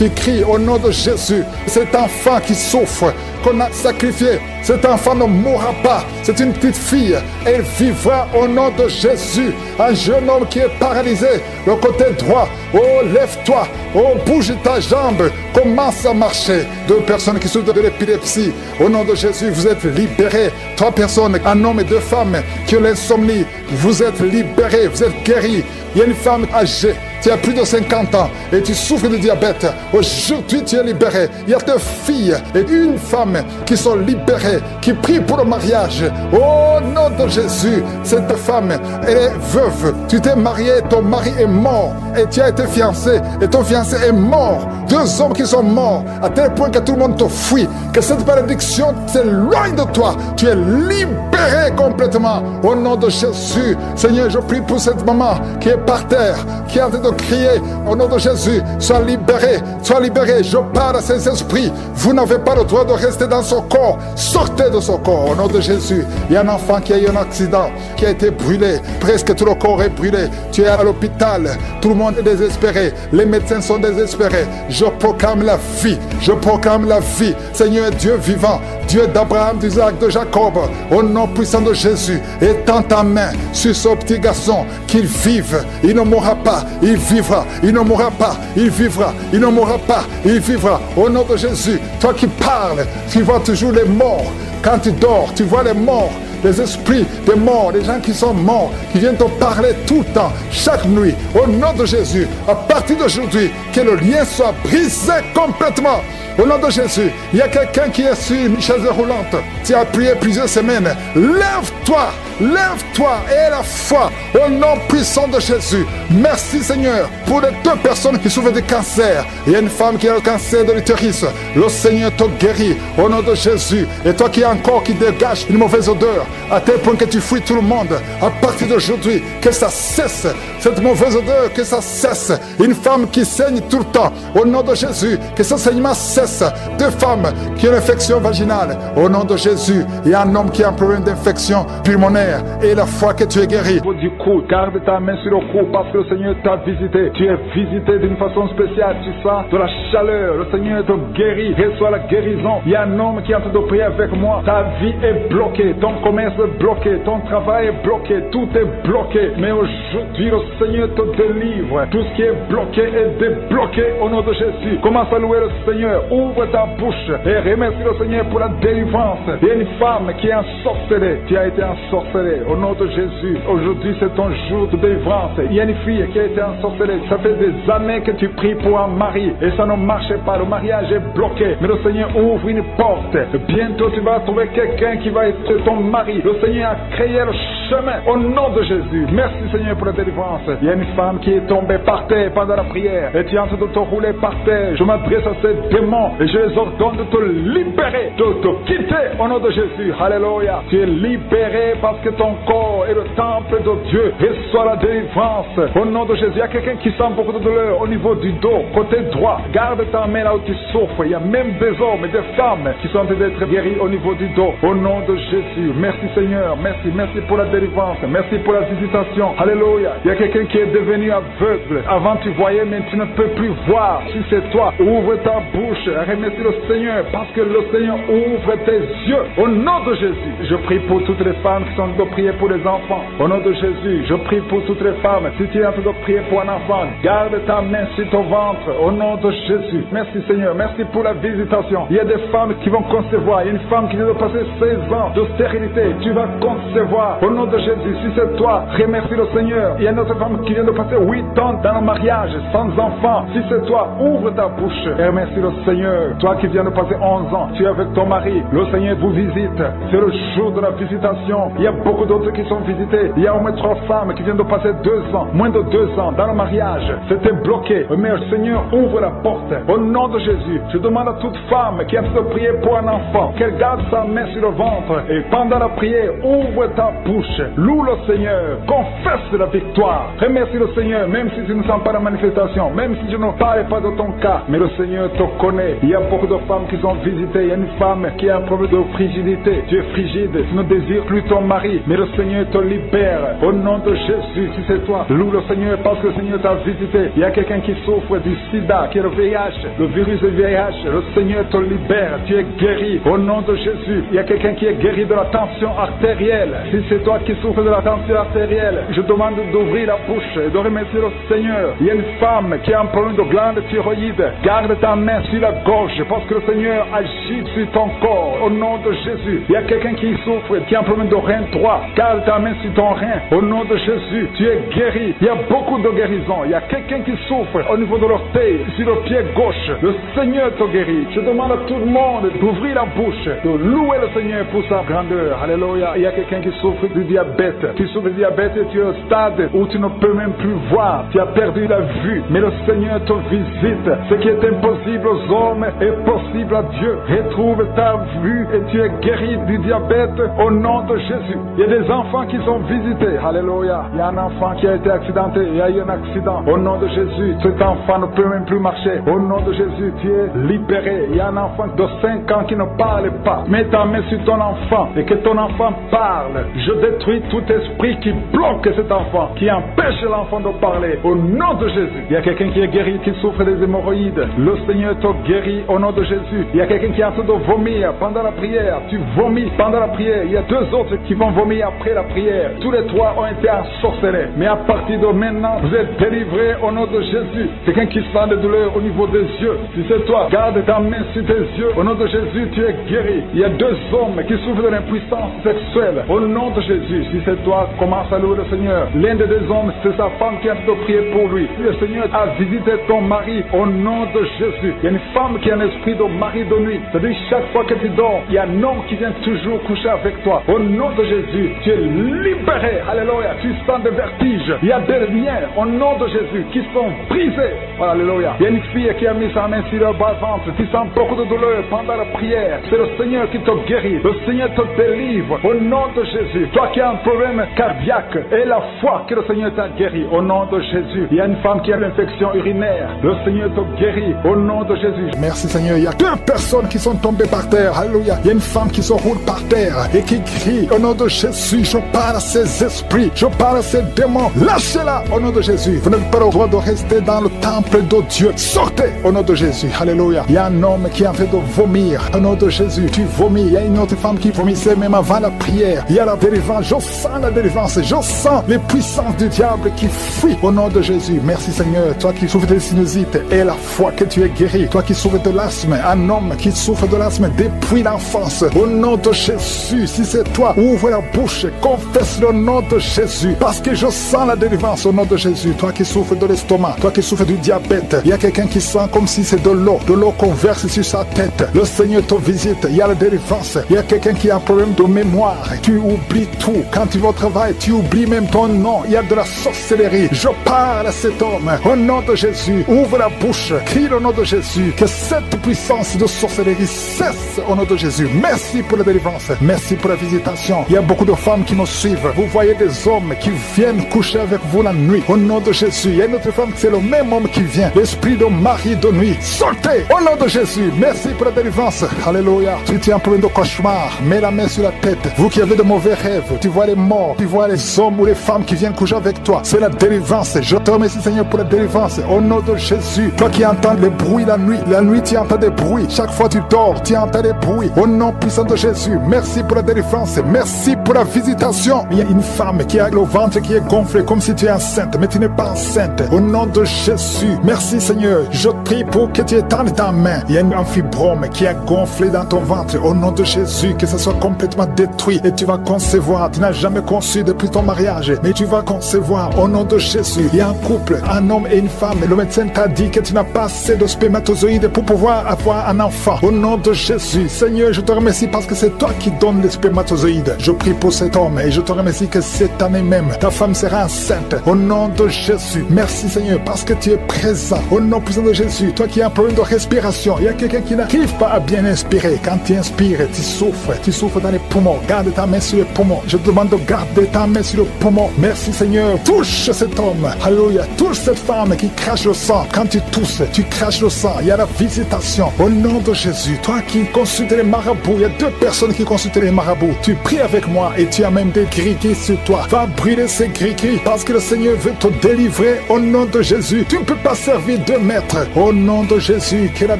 cries au nom de Jésus. Cet enfant qui souffre, qu'on a sacrifié, cet enfant ne mourra pas. C'est une petite fille. Elle vivra au nom de Jésus. Un jeune homme qui est paralysé, le côté droit. Oh, lève-toi. Oh, bouge ta jambe. Commence à marcher. 2 personnes qui souffrent de l'épilepsie. Au nom de Jésus, vous êtes libérés. 3 personnes, un homme et 2 femmes qui ont l'insomnie. Vous êtes libérés, vous êtes guéris. Il y a une femme âgée, tu as plus de 50 ans et tu souffres de diabète. Aujourd'hui, tu es libéré. Il y a 2 filles et une femme qui sont libérées, qui prient pour le mariage. Au nom de Jésus, cette femme, elle est veuve. Tu t'es marié, ton mari est mort et tu as été fiancé et ton fiancé est mort. 2 hommes qui sont morts à tel point que tout le monde te fuit. Que cette malédiction s'éloigne de toi. Tu es libéré complètement. Au nom de Jésus, Seigneur, je prie pour cette maman qui est par terre, qui est en train de crier au nom de Jésus, sois libéré, sois libéré. Je parle à ces esprits. Vous n'avez pas le droit de rester dans son corps. Sortez de son corps au nom de Jésus. Il y a un enfant qui a eu un accident, qui a été brûlé. Presque tout le corps est brûlé. Tu es à l'hôpital. Tout le monde est désespéré. Les médecins sont désespérés. Je proclame la vie. Je proclame la vie. Seigneur Dieu vivant, Dieu d'Abraham, d'Isaac, de Jacob, au nom puissant de Jésus, étends ta main sur ce petit garçon, qu'il vive. Il ne mourra pas, il vivra. Il ne mourra pas, il vivra. Il ne mourra pas, il vivra. Au nom de Jésus, toi qui parles, tu vois toujours les morts. Quand tu dors, tu vois les morts. Les esprits des morts, les gens qui sont morts, qui viennent te parler tout le temps, chaque nuit, au nom de Jésus. À partir d'aujourd'hui, que le lien soit brisé complètement. Au nom de Jésus, il y a quelqu'un qui est sur une chaise roulante. Tu as prié plusieurs semaines. Lève-toi, lève-toi et la foi au nom puissant de Jésus. Merci Seigneur pour les 2 personnes qui souffrent de cancer. Il y a une femme qui a le cancer de l'utérus. Le Seigneur te guérit au nom de Jésus. Et toi qui as un corps qui dégage une mauvaise odeur, à tel point que tu fuis tout le monde, à partir d'aujourd'hui, que ça cesse. Cette mauvaise odeur, que ça cesse. Une femme qui saigne tout le temps, au nom de Jésus, que ce saignement cesse. 2 femmes qui ont une infection vaginale, au nom de Jésus. Il y a un homme qui a un problème d'infection pulmonaire et la foi que tu es guéri. Du cou, garde ta main sur le cou parce que le Seigneur t'a visité. Tu es visité d'une façon spéciale. Tu sens de la chaleur. Le Seigneur te guérit. Reçois la guérison. Il y a un homme qui est en train de prier avec moi. Ta vie est bloquée. Ton commerce est bloqué. Ton travail est bloqué. Tout est bloqué. Mais aujourd'hui, le Seigneur te délivre. Tout ce qui est bloqué est débloqué au nom de Jésus. Commence à louer le Seigneur. Ouvre ta bouche et remercie le Seigneur pour la délivrance. Il y a une femme qui est ensorcelée. Tu as été ensorcelée au nom de Jésus. Aujourd'hui, c'est ton jour de délivrance. Il y a une fille qui a été ensorcelée. Ça fait des années que tu pries pour un mari et ça ne marchait pas. Le mariage est bloqué. Mais le Seigneur ouvre une porte. Bientôt, tu vas trouver quelqu'un qui va être ton mari. Le Seigneur a créé le chemin. Au nom de Jésus. Merci Seigneur pour la délivrance. Il y a une femme qui est tombée par terre pendant la prière et tu es en train de te rouler par terre. Je m'adresse à ces démons et je les ordonne de te libérer, de te quitter au nom de Jésus. Alléluia. Tu es libéré parce que ton corps est le temple de Dieu. Reçois la délivrance au nom de Jésus. Il y a quelqu'un qui sent beaucoup de douleur au niveau du dos, côté droit. Garde ta main là où tu souffres. Il y a même des hommes et des femmes qui sont en train d'être guéris au niveau du dos. Au nom de Jésus. Merci Seigneur. Merci pour la délivrance. Merci pour la visitation. Alléluia. Il y a quelqu'un qui est devenu aveugle. Avant tu voyais, mais tu ne peux plus voir. Si c'est toi, ouvre ta bouche. Remercie le Seigneur parce que le Seigneur ouvre tes yeux. Au nom de Jésus. Je prie pour toutes les femmes qui sont en train de prier pour les enfants. Au nom de Jésus. Je prie pour toutes les femmes. Si tu es en train de prier pour un enfant, garde ta main sur ton ventre. Au nom de Jésus. Merci Seigneur. Merci pour la visitation. Il y a des femmes qui vont concevoir. Il y a une femme qui vient de passer 16 ans de stérilité. Tu vas concevoir. Au nom de Jésus. Si c'est toi, remercie le Seigneur. Il y a une autre femme qui vient de passer 8 ans dans le mariage, sans enfant. Si c'est toi, ouvre ta bouche et remercie le Seigneur. Toi qui viens de passer 11 ans, tu es avec ton mari. Le Seigneur vous visite. C'est le jour de la visitation. Il y a beaucoup d'autres qui sont visités. Il y a au moins 3 femmes qui viennent de passer 2 ans, moins de 2 ans dans le mariage. C'était bloqué. Mais le Seigneur ouvre la porte. Au nom de Jésus, je demande à toute femme qui a de prier pour un enfant qu'elle garde sa main sur le ventre et pendant la prière, ouvre ta bouche. Loue le Seigneur. Confesse la victoire. Remercie le Seigneur, même si tu ne sens pas la manifestation, même si je ne parle pas de ton cas, mais le Seigneur te connaît. Il y a beaucoup de femmes qui sont visitées. Il y a une femme qui a un problème de frigidité. Tu es frigide, tu ne désires plus ton mari, mais le Seigneur te libère. Au nom de Jésus, si c'est toi, loue le Seigneur parce que le Seigneur t'a visité. Il y a quelqu'un qui souffre du sida, qui est le VIH, le virus du VIH. Le Seigneur te libère. Tu es guéri. Au nom de Jésus, il y a quelqu'un qui est guéri de la tension artérielle. Si c'est toi qui souffres de la tension artérielle, je demande d'ouvrir la bouche et de remercier le Seigneur. Il y a une femme qui a un problème de glande thyroïde. Garde ta main sur la gorge parce que le Seigneur agit sur ton corps. Au nom de Jésus. Il y a quelqu'un qui souffre, qui a un problème de rein droit. Garde ta main sur ton rein. Au nom de Jésus, tu es guéri. Il y a beaucoup de guérisons. Il y a quelqu'un qui souffre au niveau de l'orteil, sur le pied gauche. Le Seigneur te guérit. Je demande à tout le monde d'ouvrir la bouche, de louer le Seigneur pour sa grandeur. Alléluia. Il y a quelqu'un qui souffre du diabète. Tu souffres du diabète et tu es au stade où tu ne peux même plus voir. Tu as perdu la vue. Mais le Seigneur te visite. Ce qui est impossible aux hommes est possible à Dieu. Retrouve ta vue et tu es guéri du diabète au nom de Jésus. Il y a des enfants qui sont visités. Alléluia. Il y a un enfant qui a été accidenté. Il y a eu un accident. Au nom de Jésus, cet enfant ne peut même plus marcher. Au nom de Jésus, tu es libéré. Il y a un enfant de 5 ans qui ne parle pas. Mets ta main sur ton enfant et que ton enfant parle. Je détruis tout esprit qui bloque cet enfant, qui empêche l'enfant de parler. Au nom de Jésus. Il y a quelqu'un qui est guéri, qui souffre des hémorroïdes. Le Seigneur te guérit au nom de Jésus. Il y a quelqu'un qui est en train de vomir pendant la prière. Tu vomis pendant la prière. Il y a 2 autres qui vont vomir après la prière. Tous les 3 ont été ensorcelés. Mais à partir de maintenant, vous êtes délivrés au nom de Jésus. Quelqu'un qui sent des douleurs au niveau des yeux. Si c'est toi, garde ta main sur tes yeux. Au nom de Jésus, tu es guéri. Il y a 2 hommes qui souffrent de l'impuissance sexuelle. Au nom de Jésus, si c'est toi, commence à louer le Seigneur. L'un des 2 hommes, c'est sa femme qui a de prier pour lui. Le Seigneur a visité ton mari au nom de Jésus. Il y a une femme qui a un esprit de mari de nuit. C'est-à-dire chaque fois que tu dors, il y a un homme qui vient toujours coucher avec toi. Au nom de Jésus, tu es libéré. Alléluia. Tu sens des vertiges. Il y a des liens au nom de Jésus qui sont brisés. Alléluia. Il y a une fille qui a mis sa main sur le bas-ventre. Tu sens beaucoup de douleur pendant la prière. C'est le Seigneur qui te guérit. Le Seigneur te délivre au nom de Jésus. Toi qui as un problème cardiaque et la foi que le Seigneur t'a guéri au nom de Jésus. Il y a une femme qui a l'infection urinaire. Le Seigneur te guérit au nom de Jésus. Merci Seigneur. Il y a 2 personnes qui sont tombées par terre. Alléluia. Il y a une femme qui se roule par terre et qui crie au nom de Jésus. Je parle à ces esprits. Je parle à ces démons. Lâchez-la au nom de Jésus. Vous n'avez pas le droit de rester dans le temple de Dieu. Sortez au nom de Jésus. Alléluia. Il y a un homme qui est en train de vomir au nom de Jésus. Tu vomis. Il y a une autre femme qui vomissait même avant la prière. Il y a la délivrance. Je sens la délivrance. Je sens les puissances du diable qui fuient au nom de Jésus. Merci Seigneur. Toi qui souffres de sinusite et la foi que tu es guéri. Toi qui souffres de l'asthme. Un homme qui souffre de l'asthme depuis l'enfance. Au nom de Jésus. Si c'est toi, ouvre la bouche. Confesse le nom de Jésus. Parce que je sens la délivrance au nom de Jésus. Toi qui souffres de l'estomac. Toi qui souffres du diabète. Il y a quelqu'un qui sent comme si c'est de l'eau qu'on verse sur sa tête. Le Seigneur te visite. Il y a la délivrance. Il y a quelqu'un qui a un problème de mémoire. Tu oublies tout. tout. Quand tu vas au travail, tu oublies même ton nom. Il y a de la sorcellerie. Je parle à cet homme. Au nom de Jésus, ouvre la bouche. Crie au nom de Jésus. Que cette puissance de sorcellerie cesse au nom de Jésus. Merci pour la délivrance. Merci pour la visitation. Il y a beaucoup de femmes qui nous suivent. Vous voyez des hommes qui viennent coucher avec vous la nuit. Au nom de Jésus. Il y a une autre femme, c'est le même homme qui vient. L'esprit de mari de nuit. Sortez au nom de Jésus. Merci pour la délivrance. Alléluia. Tu tiens pour un cauchemar. Mets la main sur la tête. Vous qui avez de mauvais rêves. Tu vois les morts. Tu vois les hommes ou les femmes qui viennent coucher avec toi. C'est la délivrance. Je te remercie, Seigneur, pour la délivrance. Au nom de Jésus. Toi qui entends les bruits la nuit tu entends des bruits. Chaque fois tu dors, tu entends des bruits. Au nom puissant de Jésus. Merci pour la délivrance. Merci pour la visitation. Il y a une femme qui a le ventre qui est gonflé comme si tu es enceinte, mais tu n'es pas enceinte. Au nom de Jésus. Merci, Seigneur. Je prie pour que tu étendes ta main. Il y a un fibrome qui a gonflé dans ton ventre. Au nom de Jésus, que ça soit complètement détruit et tu vas concevoir. Tu n'as jamais conçu depuis ton mariage, mais tu vas concevoir au nom de Jésus. Il y a un couple, un homme et une femme. Et le médecin t'a dit que tu n'as pas assez de spermatozoïdes pour pouvoir avoir un enfant. Au nom de Jésus, Seigneur, je te remercie parce que c'est toi qui donnes les spermatozoïdes. Je prie pour cet homme et je te remercie que cette année même, ta femme sera enceinte. Au nom de Jésus, merci Seigneur parce que tu es présent. Au nom puissant de Jésus, toi qui as un problème de respiration, il y a quelqu'un qui n'arrive pas à bien inspirer. Quand tu inspires, tu souffres dans les poumons. Garde ta main sur les poumons. Je te demande de garder ta main sur le poumon. Merci Seigneur. Touche cet homme. Alléluia. Touche cette femme qui crache le sang. Quand tu tousses, tu craches le sang. Il y a la visitation. Au nom de Jésus, toi qui consultes les marabouts, il y a 2 personnes qui consultent les marabouts. Tu pries avec moi et tu as même des gris-gris sur toi. Va brûler ces gris-gris parce que le Seigneur veut te délivrer au nom de Jésus. Tu ne peux pas servir 2 maîtres. Au nom de Jésus, que la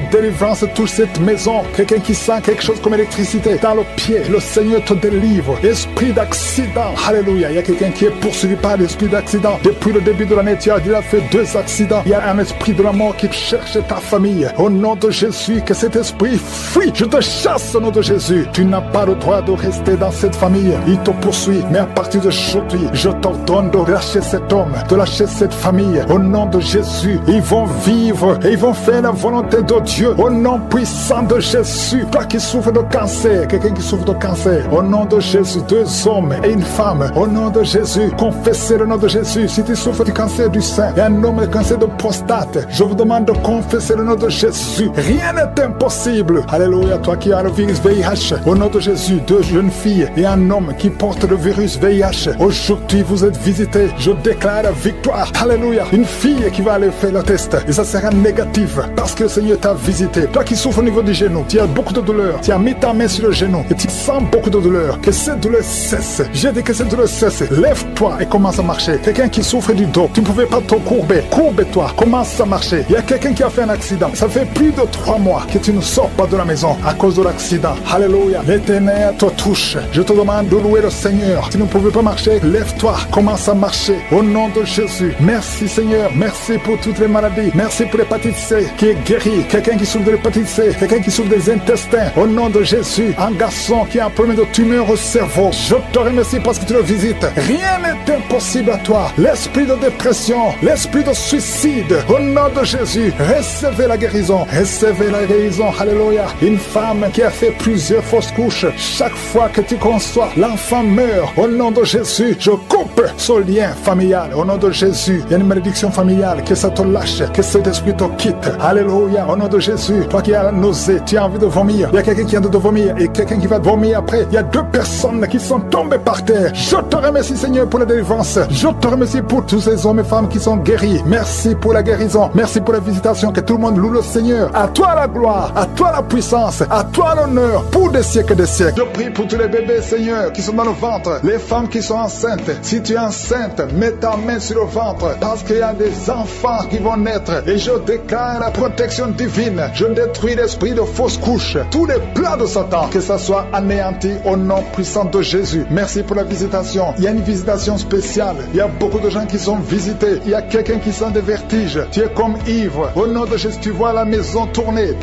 délivrance touche cette maison. Quelqu'un qui sent quelque chose comme électricité dans le pied, le Seigneur te délivre. Esprit d'accident, alléluia. Il y a quelqu'un qui est poursuivi par l'esprit d'accident. Depuis le début de l'année, tu as déjà fait 2 accidents. Il y a un esprit de la mort qui cherche ta famille. Au nom de Jésus, que cet esprit fuit. Je te chasse au nom de Jésus. Tu n'as pas le droit de rester dans cette famille. Il te poursuit. Mais à partir d'aujourd'hui, je t'ordonne de lâcher cet homme, de lâcher cette famille. Au nom de Jésus, ils vont vivre et ils vont faire la volonté de Dieu. Au nom puissant de Jésus. Toi qui souffres de cancer, quelqu'un qui souffre de cancer. Au nom de Jésus, 2 hommes et une femme. Au nom de Jésus, confessez le nom de Jésus. Si tu souffres du cancer du sein et un homme de cancer de prostate, je vous demande de confesser le nom de Jésus. Rien n'est impossible. Alléluia. Toi qui as le virus VIH, au nom de Jésus, 2 jeunes filles et un homme qui porte le virus VIH. Aujourd'hui, vous êtes visités. Je déclare la victoire. Alléluia. Une fille qui va aller faire le test et ça sera négatif parce que le Seigneur t'a visité. Toi qui souffres au niveau du genou, tu as beaucoup de douleur. Tu as mis ta main sur le genou et tu sens beaucoup de douleur. Que cette douleur cesse. J'ai dit que cette douleur cesse. Lève-toi et commence à marcher. Quelqu'un qui souffre du dos, tu ne pouvais pas te courber. Courbe-toi. Commence à marcher. Il y a quelqu'un qui a fait un accident. Ça fait plus de 3 mois que tu ne sors pas de la maison à cause de l'accident. Alléluia. L'Éternel te touche. Je te demande de louer le Seigneur. Tu ne pouvais pas marcher. Lève-toi. Commence à marcher. Au nom de Jésus. Merci Seigneur. Merci pour toutes les maladies. Merci pour l'hépatite C qui est guérie. Quelqu'un qui souffre de l'hépatite C. Quelqu'un qui souffre des intestins. Au nom de Jésus. Un garçon qui a un problème de tumeur au cerveau. Je te remercie parce que tu le visites. Rien n'est impossible à toi. L'esprit de dépression, l'esprit de suicide. Au nom de Jésus. Recevez la guérison. Recevez la guérison. Alléluia. Une femme qui a fait plusieurs fausses couches. Chaque fois que tu conçois, l'enfant meurt. Au nom de Jésus, je coupe ce lien familial. Au nom de Jésus, il y a une malédiction familiale. Que ça te lâche. Que cet esprit te quitte. Alléluia. Au nom de Jésus, toi qui as la nausée, tu as envie de vomir. Il y a quelqu'un qui a envie de vomir et quelqu'un qui va vomir après. Il y a 2 personnes qui sont tombées par terre. Je te remercie Seigneur pour la délivrance. Je te remercie pour tous ces hommes et femmes qui sont guéris. Merci pour la guérison. Merci pour la visitation. Que tout le monde loue le Seigneur. À toi la gloire. À toi la puissance. À toi l'honneur pour des siècles et des siècles. Je prie pour tous les bébés Seigneur qui sont dans le ventre. Les femmes qui sont enceintes. Si tu es enceinte, mets ta main sur le ventre parce qu'il y a des enfants qui vont naître. Et je déclare la protection divine. Je détruis l'esprit de fausses couches. Tous les plans de Satan. Que ça soit anéanti au nom puissant de Jésus. Merci pour la visitation. Il y a une visitation spéciale. Il y a beaucoup de gens qui sont visités. Il y a quelqu'un qui sent des vertiges. Tu es comme ivre. Au nom de Jésus, tu vois la maison tourner.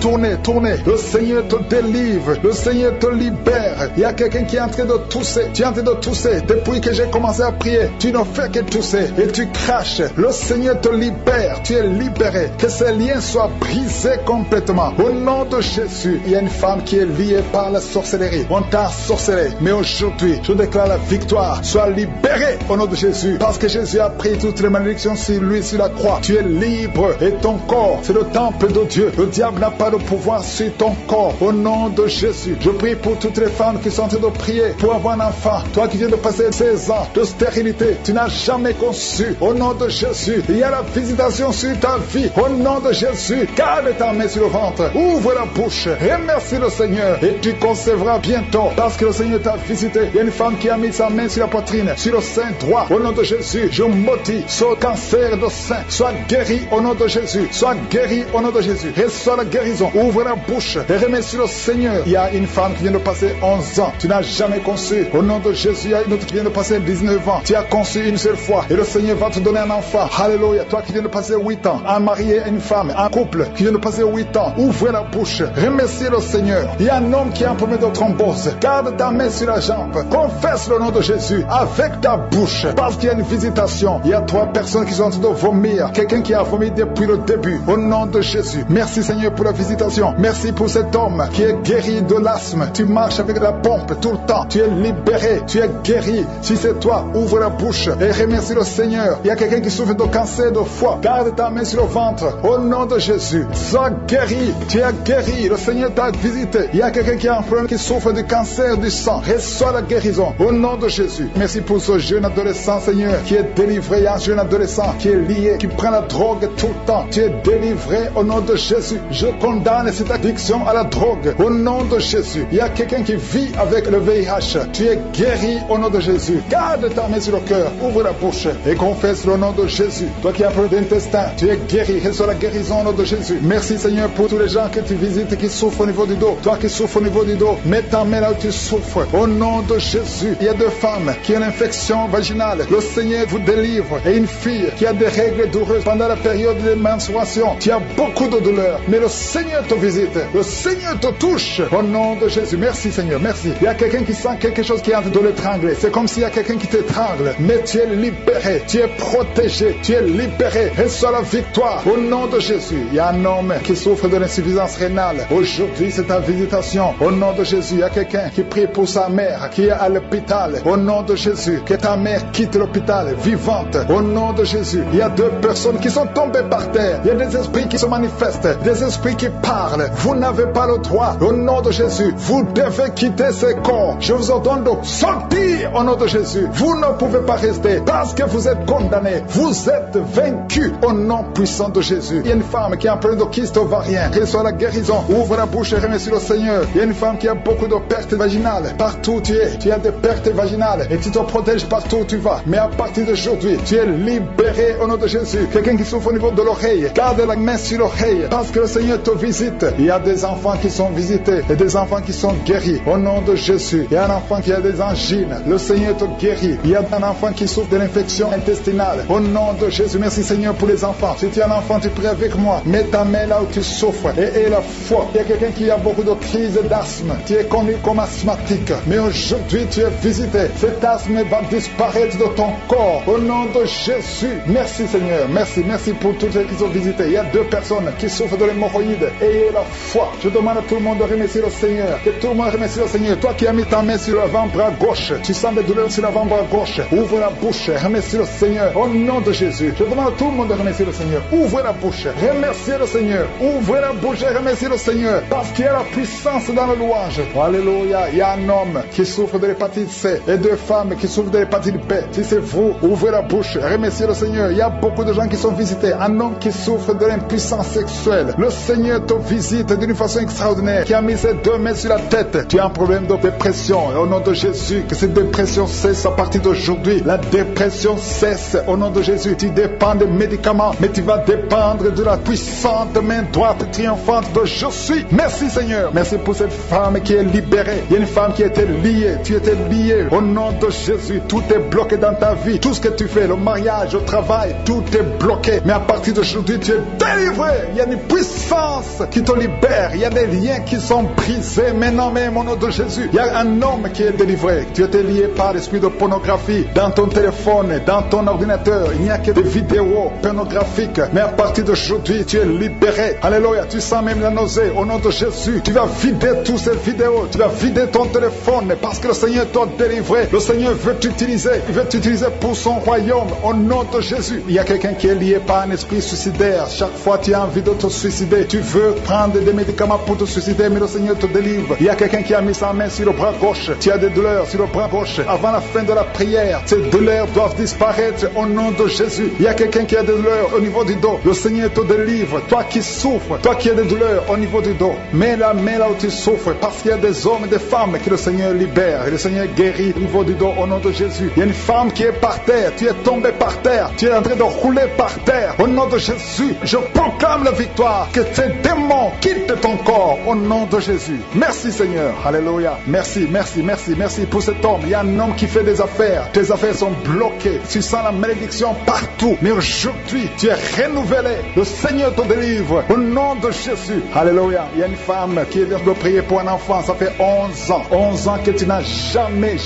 Le Seigneur te délivre. Le Seigneur te libère. Il y a quelqu'un qui est en train de tousser. Tu es en train de tousser. Depuis que j'ai commencé à prier prié, tu ne fais que tousser et tu craches. Le Seigneur te libère, tu es libéré. Que ces liens soient brisés complètement. Au nom de Jésus, il y a une femme qui est liée par la sorcellerie. On t'a sorcelé, mais aujourd'hui, je déclare la victoire. Sois libéré au nom de Jésus, parce que Jésus a pris toutes les malédictions sur lui, sur la croix. Tu es libre et ton corps, c'est le temple de Dieu. Le diable n'a pas de pouvoir sur ton corps. Au nom de Jésus, je prie pour toutes les femmes qui sont en train de prier pour avoir un enfant. Toi qui viens de passer 16 ans de stérilité, tu n'as jamais conçu. Au nom de Jésus, il y a la visitation sur ta vie. Au nom de Jésus, garde ta main sur le ventre, ouvre la bouche, remercie le Seigneur et tu concevras bientôt, parce que le Seigneur t'a visité. Il y a une femme qui a mis sa main sur la poitrine, sur le sein droit. Au nom de Jésus, je maudis ce cancer de sein. Sois guéri au nom de Jésus. Sois guéri au nom de Jésus. Reçois la guérison. Ouvre la bouche et remercie le Seigneur. Il y a une femme qui vient de passer 11 ans. Tu n'as jamais conçu. Au nom de Jésus, il y a une autre qui vient de passer 19 ans. Tu as conçu une seule fois et le Seigneur va te donner un enfant. Alléluia. Toi qui viens de passer 8 ans, un marié et une femme, un couple qui vient de passer 8 ans, ouvre la bouche. Remercie le Seigneur. Il y a un homme qui a un problème de thrombose. Garde ta main sur la jambe. Confesse le nom de Jésus avec ta bouche, parce qu'il y a une visitation. Il y a 3 personnes qui sont en train de vomir. Quelqu'un qui a vomi depuis le début. Au nom de Jésus. Merci Seigneur pour la visitation. Merci pour cet homme qui est guéri de l'asthme. Tu marches avec la pompe tout le temps. Tu es libéré. Tu es guéri. Si c'est toi, ouvre la bouche et remercie le Seigneur. Il y a quelqu'un qui souffre de cancer de foie. Garde ta main sur le ventre. Au nom de Jésus. Sois guéri. Tu es guéri. Le Seigneur t'a visité. Il y a quelqu'un qui a un problème, qui souffre du cancer du sang. Reçois la guérison. Au nom de Jésus. Merci pour ce jeune adolescent, Seigneur, qui est délivré. Il y a un jeune adolescent qui est lié, qui prend la drogue tout le temps. Tu es délivré au nom de Jésus. Je condamne cette addiction à la drogue au nom de Jésus. Il y a quelqu'un qui vit avec le VIH. Tu es guéri au nom de Jésus. Garde ta main sur le cœur. Ouvre la bouche et confesse le nom de Jésus. Toi qui as un problème d'intestin, tu es guéri. Reçois la guérison au nom de Jésus. Merci Seigneur pour tous les gens que tu visites qui souffrent au niveau du dos. Toi qui souffres au niveau du dos, mets ta main là où tu souffres. Au nom de Jésus. Il y a 2 femmes qui ont une infection vaginale. Le Seigneur vous délivre. Et une fille qui a des règles douloureuses pendant la période de menstruation. Tu as beaucoup de douleurs, mais le Seigneur te visite. Le Seigneur te touche. Au nom de Jésus. Merci Seigneur, merci. Il y a quelqu'un qui sent quelque chose qui est en train de l'étrangler. C'est comme s'il y a quelqu'un qui t'étrangle. Mais tu es libéré. Tu es protégé. Tu es libéré. Reçois la victoire. Au nom de Jésus. Il y a un homme qui souffre de l'insuffisance rénale. Aujourd'hui, c'est ta visitation. Au nom de Jésus. Il y a quelqu'un qui prie pour sa mère qui est à l'hôpital. Au nom de Jésus. Que ta mère quitte l'hôpital vivante. Au nom de Jésus. Il y a 2 personnes qui sont tombées par terre. Il y a des esprits qui se manifestent. Des esprits qui parlent. Vous n'avez pas le droit. Au nom de Jésus. Vous devez quitter ce corps. Je vous ordonne de sortir au nom de Jésus. Vous ne pouvez pas rester parce que vous êtes condamnés. Vous êtes vaincus au nom puissant de Jésus. Il y a une femme qui a un problème de kyste ovarien. Reçois la guérison. Ouvre la bouche et remercie le Seigneur. Il y a une femme qui a beaucoup de pertes vaginales. Partout où tu es, tu as des pertes vaginales et tu te protèges partout où tu vas. Mais à partir d'aujourd'hui, tu es libéré au nom de Jésus. Quelqu'un qui souffre au niveau de l'oreille, garde la main sur l'oreille parce que le Seigneur te visite. Il y a des enfants qui sont visités et des enfants qui sont guéris au nom de Jésus. Il y a un enfant qui a des angines. Le Seigneur te guérit. Il y a un enfant qui souffre de l'infection intestinale. Au nom de Jésus, merci Seigneur pour les enfants. Si tu es un enfant, tu pries avec moi. Mets ta main là où tu souffres et la foi. Il y a quelqu'un qui a beaucoup de crises d'asthme. Tu es connu comme asthmatique. Mais aujourd'hui, tu es visité. Cet asthme va disparaître de ton corps. Au nom de Jésus. Merci Seigneur. Merci. Merci pour tous ceux qui sont visités. Il y a 2 personnes qui souffrent de l'hémorroïde. Ayez la foi. Je demande à tout le monde de remercier le Seigneur. Que tout le monde remercie le Seigneur. Toi qui as mis ta main sur l'avant-bras gauche, tu sens des douleurs sur l'avant-bras gauche. Ouvre la bouche. Remercie le Seigneur. Au nom de Jésus. Je demande à tout le monde de remercier le Seigneur. Ouvre la bouche. Remerciez le Seigneur. Ouvrez la bouche et remerciez le Seigneur. Parce qu'il y a la puissance dans la louange. Alléluia. Il y a un homme qui souffre de l'hépatite C et 2 femmes qui souffrent de l'hépatite B. Si c'est vous, ouvrez la bouche. Remerciez le Seigneur. Il y a beaucoup de gens qui sont visités. Un homme qui souffre de l'impuissance sexuelle. Le Seigneur te visite d'une façon extraordinaire. Qui a mis ses 2 mains sur la tête. Tu as un problème de dépression. Au nom de Jésus, que cette dépression cesse à partir d'aujourd'hui. La dépression cesse au nom de Jésus. Tu dépends des médicaments, mais tu vas dépendre de la puissante main droite triomphante de Jésus. Merci Seigneur. Merci pour cette femme qui est libérée. Il y a une femme qui était liée. Tu étais lié. Au nom de Jésus, tout est bloqué dans ta vie. Tout ce que tu fais, le mariage, le travail, tout est bloqué. Mais à partir d'aujourd'hui, tu es délivré. Il y a une puissance qui te libère. Il y a des liens qui sont brisés. Maintenant même au nom de Jésus, il y a un homme qui est délivré. Tu étais lié par l'esprit de pornographie. aujourd'hui, dans ton téléphone, dans ton ordinateur, il n'y a que des vidéos pornographiques. Mais à partir d'aujourd'hui, tu es libéré. Alléluia, tu sens même la nausée. Au nom de Jésus, tu vas vider toutes ces vidéos. Tu vas vider ton téléphone parce que le Seigneur t'a délivré. Le Seigneur veut t'utiliser. Il veut t'utiliser pour son royaume. Au nom de Jésus. Il y a quelqu'un qui est lié par un esprit suicidaire. Chaque fois tu as envie de te suicider, tu veux prendre des médicaments pour te suicider, mais le Seigneur te délivre. Il y a quelqu'un qui a mis sa main sur le bras gauche. Tu as des douleurs sur le bras gauche. Avant la fin de la prière, ces douleurs doivent disparaître au nom de Jésus. Il y a quelqu'un qui a des douleurs au niveau du dos. Le Seigneur te délivre. Toi qui souffres, toi qui as des douleurs au niveau du dos, mets la main là où tu souffres, parce qu'il y a des hommes et des femmes que le Seigneur libère. Et le Seigneur guérit au niveau du dos au nom de Jésus. Il y a une femme qui est par terre. Tu es tombé par terre. Tu es en train de rouler par terre. Au nom de Jésus, je proclame la victoire. Que ces démons quittent ton corps au nom de Jésus. Merci Seigneur. Alléluia. Merci, merci, merci, merci pour cet homme. Il y a un homme qui fait des affaires. Tes affaires sont bloquées. Tu sens la malédiction partout. Mais aujourd'hui, tu es renouvelé. Le Seigneur te délivre au nom de Jésus. Alléluia. Il y a une femme qui vient de prier pour un enfant. Ça fait 11 ans. 11 ans que tu n'as jamais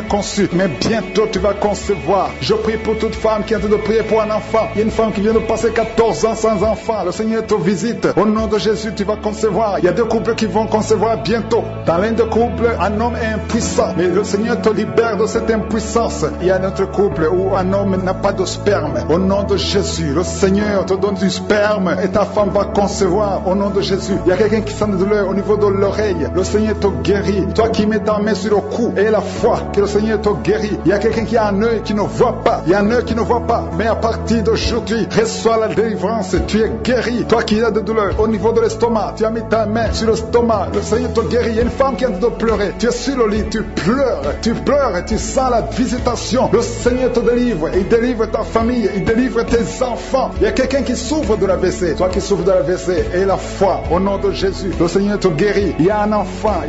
conçu. Mais bientôt tu vas concevoir. Je prie pour toute femme qui est en train de prier pour un enfant. Il y a une femme qui vient de passer 14 ans sans enfant. Le Seigneur te visite. Au nom de Jésus, tu vas concevoir. Il y a deux couples qui vont concevoir bientôt. Dans l'un des couples, un homme est impuissant. Mais le Seigneur te libère de cette impuissance. Il y a un autre couple où un homme n'a pas de sperme. Au nom de Jésus, le Seigneur te donne du sperme et ta femme va concevoir. Au nom de Jésus, il y a quelqu'un qui sent des douleurs au niveau de l'oreille. Le Seigneur te guérit. Toi qui mets ta main sur le cou et la foi que le Seigneur te guérit. Il y a quelqu'un qui a un œil qui ne voit pas. Il y a un œil qui ne voit pas. Mais à partir d'aujourd'hui, reçois la délivrance. Tu es guéri. Toi qui as des douleurs au niveau de l'estomac, tu as mis ta main sur l'estomac. Le Seigneur te guérit. Il y a une femme qui est en train de pleurer. Tu es sur le lit, tu pleures et tu sens la visitation. Le Seigneur te délivre. Il délivre ta famille. Il délivre tes enfants. Il y a quelqu'un qui souffre de l'AVC. Toi qui souffres de l'AVC et la foi au nom de Jésus. Le Seigneur te guérit. Il y a un enfant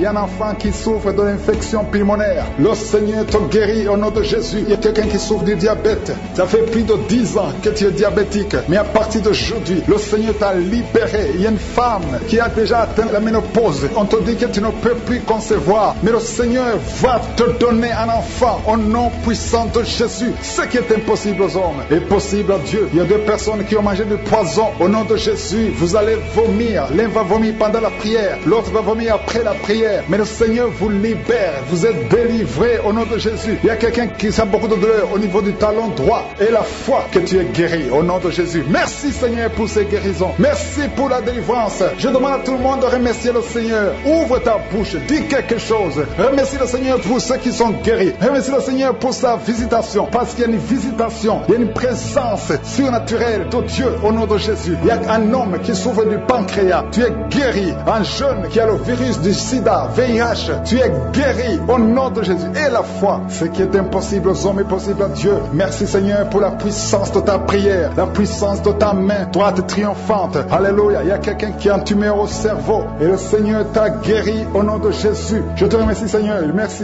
qui souffre de l'infection pulmonaire. Le Seigneur te guérit au nom de Jésus. Il y a quelqu'un qui souffre du diabète. Ça fait plus de 10 ans que tu es diabétique. Mais à partir d'aujourd'hui, le Seigneur t'a libéré. Il y a une femme qui a déjà atteint la ménopause. On te dit que tu ne peux plus concevoir. Mais le Seigneur va te donner un enfant au nom puissant de Jésus. Ce qui est impossible aux hommes est possible à Dieu. Il y a deux personnes qui ont mangé du poison. Au nom de Jésus, vous allez vomir. L'un va vomir pendant la prière. L'autre va vomir après la prière. Mais le Seigneur vous libère. Vous êtes délivrés au nom de Jésus. Il y a quelqu'un qui sent beaucoup de douleur au niveau du talon droit. Et la foi que tu es guéri au nom de Jésus. Merci Seigneur pour ces guérisons. Merci pour la délivrance. Je demande à tout le monde de remercier le Seigneur. Ouvre ta bouche. Dis quelque chose. Remercie le Seigneur pour ceux qui sont guéris. Remercie le Seigneur pour sa visitation. Parce qu'il y a une visitation. Il y a une présence surnaturelle de Dieu au nom de Jésus. Il y a un homme qui souffre du pancréas. Tu es guéri. Un jeune qui a le virus du sida, VIH. Tu es guéri au nom de Jésus. Et la foi. Ce qui est impossible aux hommes est possible à Dieu. Merci Seigneur pour la puissance de ta prière. La puissance de ta main droite triomphante. Alléluia. Il y a quelqu'un qui a un tumeur au cerveau. Et le Seigneur t'a guéri au nom de Jésus. Je te remercie Seigneur.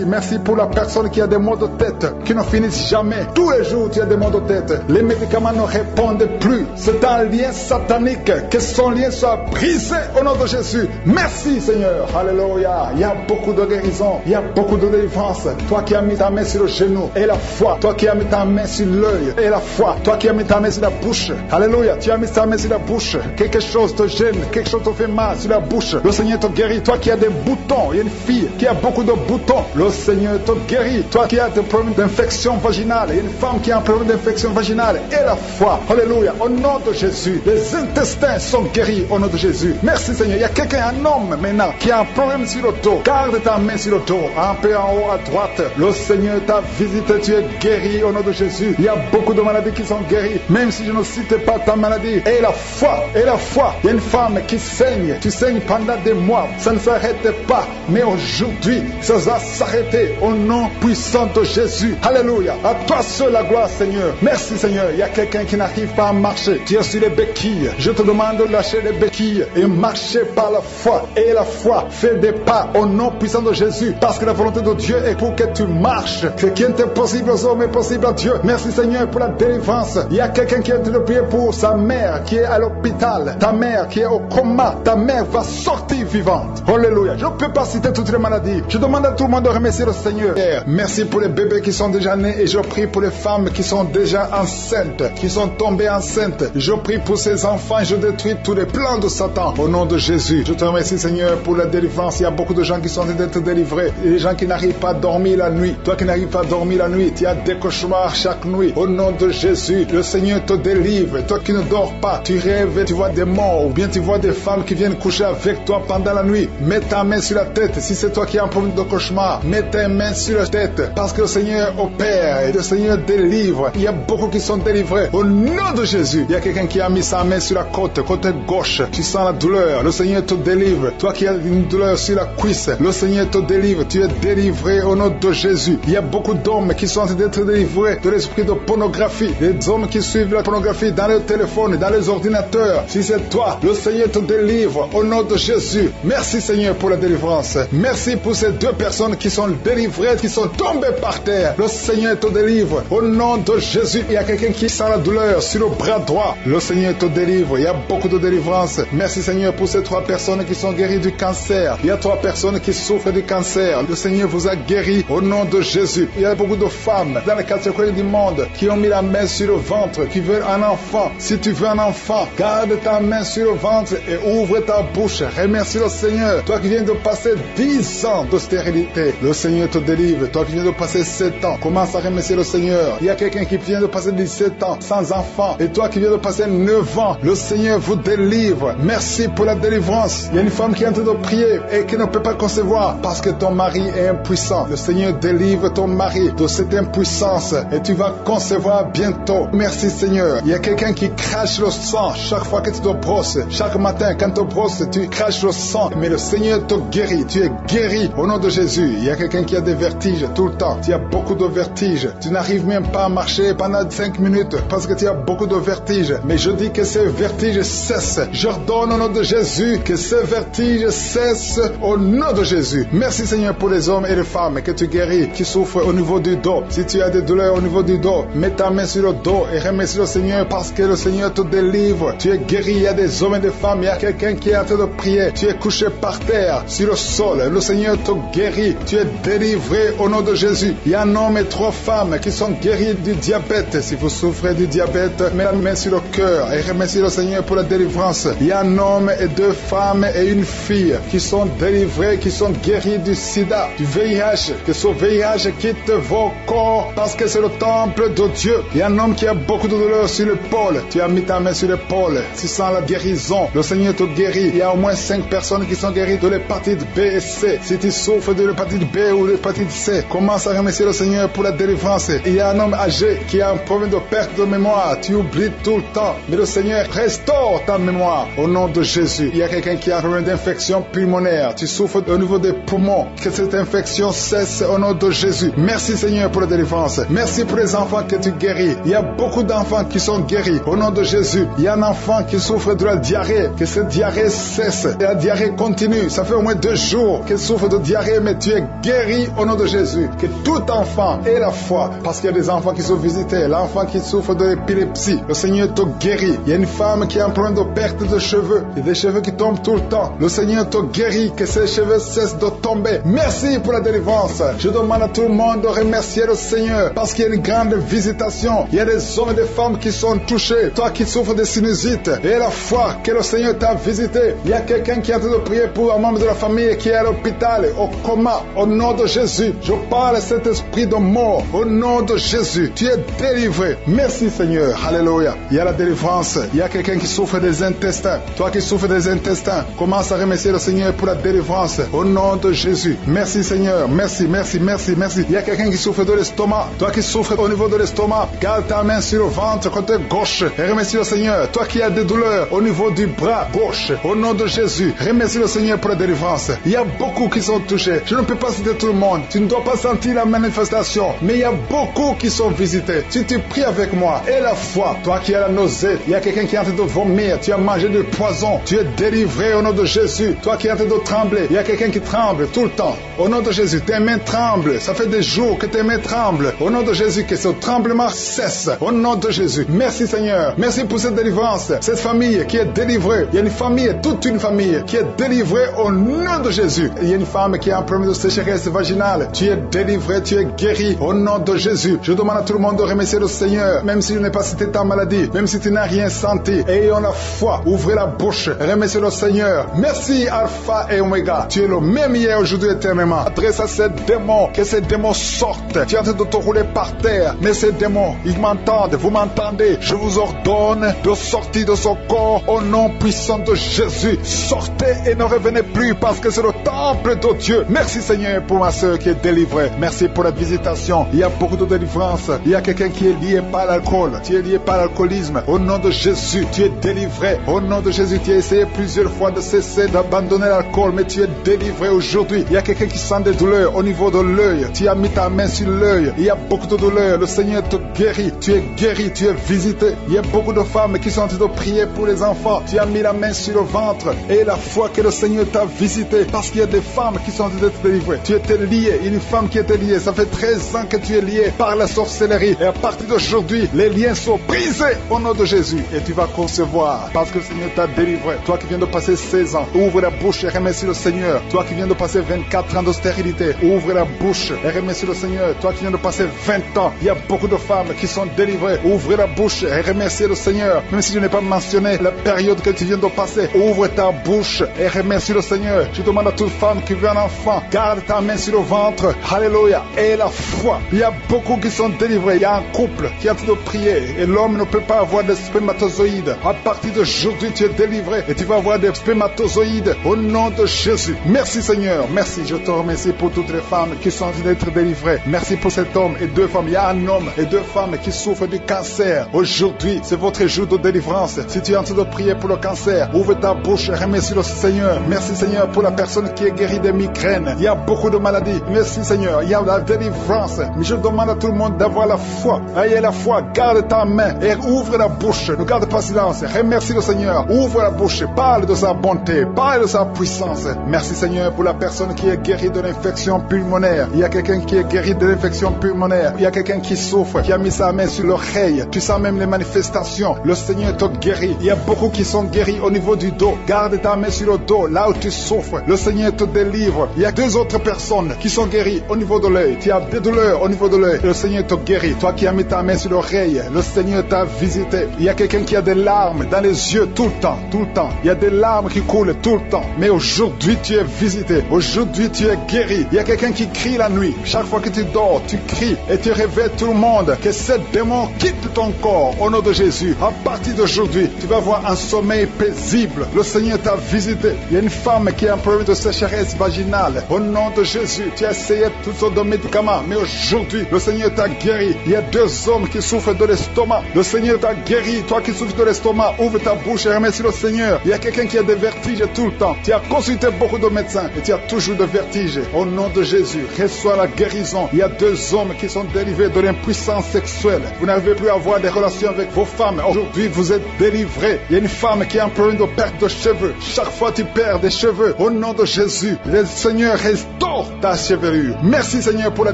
Merci pour la personne qui a des maux de tête qui ne finissent jamais. Tous les jours tu as des maux de tête. Les médicaments ne répondent plus. C'est un lien satanique. Que son lien soit brisé au nom de Jésus. Merci Seigneur. Alléluia. Il y a beaucoup de guérison. Il y a beaucoup de délivrance. Toi qui as mis ta main sur le genou et la foi. Toi qui as mis ta main sur l'œil et la foi. Toi qui as mis ta main sur la bouche. Alléluia. Tu as mis ta main sur la bouche. Quelque chose te gêne. Quelque chose te fait mal sur la bouche. Le Seigneur te guérit. Toi qui as des boutons. Il y a une fille qui a beaucoup de boutons. Le Seigneur te guérit. Toi qui as des problèmes d'infection vaginale. Il y a une femme qui a un problème d'infection vaginale. Et la foi. Alléluia. Au nom de Jésus. Les intestins sont guéris au nom de Jésus. Merci Seigneur. Il y a quelqu'un, un homme maintenant, qui a un problème sur le dos. Garde ta main sur le dos. Un peu en haut à droite. Le Seigneur t'a visité. Tu es guéri au nom de Jésus. Il y a beaucoup de maladies qui sont guéries. Même si je ne cite pas ta maladie. Et la foi. Et la foi. Il y a une femme qui saigne. Tu saignes pendant des mois. Ça ne s'arrête pas. Mais aujourd'hui, ça va s'arrêter au nom puissant de Jésus. Alléluia. À toi seul la gloire Seigneur. Merci Seigneur. Il y a quelqu'un qui n'arrive pas à marcher. Tu es sur les béquilles. Je te demande de lâcher les béquilles et marcher par la foi. foi et la foi. Fais des pas au nom puissant de Jésus, parce que la volonté de Dieu est pour que tu marches. Ce qui est impossible aux hommes est possible à Dieu. Merci Seigneur pour la délivrance. Il y a quelqu'un qui est en train de prier pour sa mère qui est à l'hôpital, ta mère qui est au coma. Ta mère va sortir vivante. Alléluia. Je ne peux pas citer toutes les maladies. Je demande à tout le monde de remercier le Seigneur. Merci pour les bébés qui sont déjà nés, et je prie pour les femmes qui sont déjà enceintes, qui sont tombées enceintes. Je prie pour ces enfants et je détruis tous les plans de Satan au nom de Jésus. Je te remercie Seigneur pour la délivrance. Il y a beaucoup de gens qui sont en train d'être délivrés. Les gens qui n'arrivent pas à dormir la nuit. Toi qui n'arrives pas à dormir la nuit, tu as des cauchemars chaque nuit. Au nom de Jésus, le Seigneur te délivre. Toi qui ne dors pas, tu rêves, tu vois des morts, ou bien tu vois des femmes qui viennent coucher avec toi pendant la nuit. Mets ta main sur la tête. Si c'est toi qui as un problème de cauchemar, mets ta main sur la tête, parce que le Seigneur opère et le Seigneur délivre. Il y a beaucoup qui sont délivrés au nom de Jésus. Il y a quelqu'un qui a mis sa main sur la côte gauche. Tu sens la douleur, le Seigneur te délivre. Toi qui as une douleur sur la cuisse, le Seigneur te délivre. Tu es délivré au nom de Jésus. Il y a beaucoup d'hommes qui sont en train d'être délivrés de l'esprit de pornographie. Les hommes qui suivent la pornographie dans les téléphones, dans les ordinateurs. Si c'est toi, le Seigneur te délivre au nom de Jésus. Merci Seigneur pour la délivrance. Merci pour ces deux personnes qui sont délivrées, qui sont tombées par terre. Le Seigneur te délivre au nom de Jésus. Il y a quelqu'un qui sent la douleur sur le bras droit. Le Seigneur te délivre. Il y a beaucoup de délivrance. Merci Seigneur pour ces 3 personnes qui sont guéries du cancer. Il y a 3 personnes qui souffrent du cancer. Le Seigneur vous a guéri au nom de Jésus. Il y a beaucoup de femmes dans les 4 coins du monde qui ont mis la main sur le ventre, qui veulent un enfant. Si tu veux un enfant, garde ta main sur le ventre et ouvre ta bouche. Remercie le Seigneur. Toi qui viens de passer 10 ans de stérilité, le Seigneur te délivre. Toi qui viens de passer 7 ans, commence à remercier le Seigneur. Il y a quelqu'un qui vient de passer 17 ans sans enfant, et toi qui viens de passer 9 ans, le Seigneur vous délivre. Merci pour la délivrance. Il y a une femme qui est en train de prier et qui ne peut pas concevoir parce que ton mari est impuissant. Le Seigneur délivre ton mari de cette impuissance et tu vas concevoir bientôt. Merci Seigneur. Il y a quelqu'un qui crache le sang chaque fois que tu te brosses. Chaque matin quand tu te brosses, tu craches le sang, mais le Seigneur te guérit. Tu es guéri au nom de Jésus. Il y a quelqu'un qui a des vertiges tout le temps. Tu as beaucoup de vertiges. Tu n'arrives même pas à marcher pendant 5 minutes parce que tu as beaucoup de vertiges. Mais je dis que ces vertiges cessent. J'ordonne au nom de Jésus que ces vertiges cessent au nom de Jésus. Merci Seigneur pour les hommes et les femmes que tu guéris, qui souffrent au niveau du dos. Si tu as des douleurs au niveau du dos, mets ta main sur le dos et remercie le Seigneur parce que le Seigneur te délivre. Tu es guéri. Il y a des hommes et des femmes. Il y a quelqu'un qui est en train de prier. Tu es couché par terre sur le sol. Le Seigneur te guérit. Tu es délivré au nom de Jésus. Il y a un homme et 3 femmes qui sont guéris du diabète. Si vous souffrez du diabète, mets la main sur le cœur et remercie le Seigneur pour la délivrance. Il y a un homme et 2 femmes et une fille qui sont délivrés, qui sont guéris du sida, du VIH. Que ce VIH quitte vos corps parce que c'est le temple de Dieu. Il y a un homme qui a beaucoup de douleur sur l'épaule. Tu as mis ta main sur l'épaule. Tu sens la guérison. Le Seigneur te guérit. Il y a au moins 5 personnes qui sont guéries de l'hépatite B et C. Si tu souffres de l'hépatite B ou de l'hépatite C, commence à remercier le Seigneur pour la délivrance. Il y a un homme âgé qui a un problème de perte de mémoire. Tu oublies tout le temps. Mais le Seigneur restaure ta mémoire au nom de Jésus. Il y a quelqu'un qui a un problème d'infection pulmonaire. Tu souffres au niveau des poumons. Que cette infection cesse au nom de Jésus. Merci Seigneur pour la délivrance. Merci pour les enfants que tu guéris. Il y a beaucoup d'enfants qui sont guéris au nom de Jésus. Il y a un enfant qui souffre de la diarrhée. Que cette diarrhée cesse. Et la diarrhée continue. Ça fait au moins 2 jours qu'elle souffre de diarrhée, mais tu es guéri au nom de Jésus. Que tout enfant ait la foi. Parce qu'il y a des enfants qui sont visités. L'enfant qui souffre de l'épilepsie, le Seigneur te guérit. Il y a une femme qui a un problème de perte de cheveux. Il y a des cheveux qui tombent tout le temps. Le Seigneur te guérit. Que ces cheveux cessent de tomber. Merci pour la délivrance. Je demande à tout le monde de remercier le Seigneur parce qu'il y a une grande visitation. Il y a des hommes et des femmes qui sont touchés. Toi qui souffres de sinusite et la foi que le Seigneur t'a visité. Il y a quelqu'un qui est en train de prier pour un membre de la famille qui est à l'hôpital, au coma. Au nom de Jésus, je parle à cet esprit de mort. Au nom de Jésus, tu es délivré. Merci Seigneur. Alléluia. Il y a la délivrance. Il y a quelqu'un qui souffre des intestins. Toi qui souffres des intestins, commence à remercier le Seigneur pour la délivrance. Au nom de Jésus. Merci Seigneur. Merci, merci, merci, merci. Il y a quelqu'un qui souffre de l'estomac. Toi qui souffres au niveau de l'estomac, garde ta main sur le ventre côté gauche et remercie le Seigneur. Toi qui as des douleurs au niveau du bras gauche, au nom de Jésus, remercie le Seigneur pour la délivrance. Il y a beaucoup qui sont touchés. Je ne peux pas citer tout le monde. Tu ne dois pas sentir la manifestation, mais il y a beaucoup qui sont visités. Si tu pries avec moi et la foi, toi qui as la nausée, il y a quelqu'un qui est en train de vomir, tu as mangé du poison, tu es délivré au nom de Jésus. Toi qui es en train de trembler, il y a quelqu'un qui tremble tout le temps. Au nom de Jésus, tes mains tremblent. Ça fait des jours que tes mains tremblent. Au nom de Jésus, que ce tremblement cesse. Au nom de Jésus. Merci Seigneur. Merci pour cette délivrance. Cette famille qui est délivrée. Il y a une famille, toute une famille qui est délivrée au nom de Jésus. Il y a une femme qui a un problème de sécheresse vaginale. Tu es délivré, tu es guéri au nom de Jésus. Je demande à tout le monde de remercier le Seigneur, même si je n'ai pas cité ta maladie, même si tu n'as rien senti. Ayons la foi, ouvrez la bouche, remerciez le Seigneur. Merci Alpha et Omega. Tu es le même hier, aujourd'hui, éternellement. Adresse à ces démons, que ces démons sortent. Tu es en train de te rouler par terre, mais ces démons, ils m'entendent, vous m'entendez. Je vous ordonne de sortir de son corps au nom puissant de Jésus. Sortez et ne revenez plus parce que c'est le temple de Dieu. Merci Seigneur pour ma soeur qui est délivrée. Merci pour la visitation. Il y a beaucoup de délivrance. Il y a quelqu'un qui est lié par l'alcool. Tu es lié par l'alcoolisme. Au nom de Jésus, tu es délivré. Au nom de Jésus, tu as essayé plusieurs fois de cesser d'abandonner l'alcool, mais tu es délivré aujourd'hui. Il y a quelqu'un qui sent des douleurs au niveau de l'œil. Tu as mis ta main sur l'œil. Il y a beaucoup de douleurs. Le Seigneur te guérit. Tu es guéri. Tu es visité. Il y a beaucoup de femmes qui sont en train de prier pour les enfants. Tu as mis la main sur le ventre et la foi que le Seigneur t'a visité, parce qu'il y a des femmes qui sont en train d'être délivrées. Tu étais lié. Une femme qui était liée. Ça fait 13 ans que tu es lié par la sorcellerie. Et à partir d'aujourd'hui, les liens sont brisés au nom de Jésus. Et tu vas concevoir parce que le Seigneur t'a délivré. Toi qui viens de passer 16 ans, ouvre la bouche et remercie le Seigneur. Toi qui viens de passer 24 ans de stérilité, ouvre la bouche et remercie le Seigneur. Toi qui viens de passer 20 ans, il y a beaucoup de femmes qui sont délivrées. Ouvre la bouche et remercie le Seigneur. Même si je n'ai pas mentionné la période que tu viens de passer, ouvre ta bouche et remercie le Seigneur. Je demande à toute femme qui veut un enfant, garde ta main sur le ventre. Alléluia. Et la foi. Il y a beaucoup qui sont délivrés. Il y a un couple qui est en train de prier et l'homme ne peut pas avoir de spermatozoïdes. À partir d'aujourd'hui, tu es délivré et tu vas avoir des spermatozoïdes au nom de Jésus. Merci Seigneur. Merci. Je te remercie pour toutes les femmes qui sont en train d'être délivrées. Merci pour cet homme et deux femmes. Il y a un homme et deux femmes qui souffrent du cancer. Aujourd'hui, c'est votre jour de délivrance. Si tu es en train de prier pour le cancer, ouvre ta bouche et remercie le Seigneur. Merci Seigneur pour la personne qui est guérie des migraines. Il y a beaucoup de maladies. Merci Seigneur. Il y a la délivrance. Mais je demande à tout le monde d'avoir la foi. Ayez la foi. Garde ta main et ouvre la bouche. Ne garde pas silence. Remercie le Seigneur. Ouvre la bouche. Parle de sa bonté. Parle de sa puissance. Merci Seigneur pour la personne qui est guérie de l'infection pulmonaire. Il y a quelqu'un qui est guéri de l'infection pulmonaire. Il y a quelqu'un qui souffre, qui a mis sa main sur l'oreille. Tu sens même les manifestations. Le Seigneur te guérit. Il y a beaucoup qui sont guéris au niveau du dos. Garde ta main sur le dos, là où tu souffres. Le Seigneur te délivre. Il y a deux autres personnes qui sont guéries au niveau de l'œil. Tu as des douleurs au niveau de l'œil. Le Seigneur te guérit. Toi qui as mis ta main sur l'oreille, le Seigneur t'a visité. Il y a quelqu'un qui a des larmes dans les yeux tout le temps, tout le temps. Il y a des larmes qui coulent tout le temps. Mais aujourd'hui, tu es visité. Aujourd'hui, tu es guéri. Il y a quelqu'un qui crie la nuit. Chaque fois que tu dors, tu cries et tu réveilles tout le monde. Que ce démon quitte ton corps au nom de Jésus. À partir d'aujourd'hui, tu vas avoir un sommeil paisible. Le Seigneur t'a visité. Il y a une femme qui a un problème de sécheresse vaginale. Au nom de Jésus, tu as essayé toutes sortes de médicaments. Mais aujourd'hui, le Seigneur t'a guéri. Il y a deux hommes qui souffrent de l'estomac. Le Seigneur t'a guéri. Toi qui souffres de l'estomac, ouvre ta bouche et remercie le Seigneur. Il y a quelqu'un qui a des vertiges tout le temps. Tu as consulté beaucoup de médecins et tu as toujours des vertiges. Au nom de Jésus, reçois la guérison. Il y a deux hommes qui sont délivrés de l'impuissance sexuelle. Vous n'avez plus à avoir des relations avec vos femmes. Aujourd'hui, vous êtes délivrés. Il y a une femme qui a un problème de perte de cheveux. Chaque fois tu perds des cheveux. Au nom de Jésus, le Seigneur restaure ta chevelure. Merci Seigneur pour la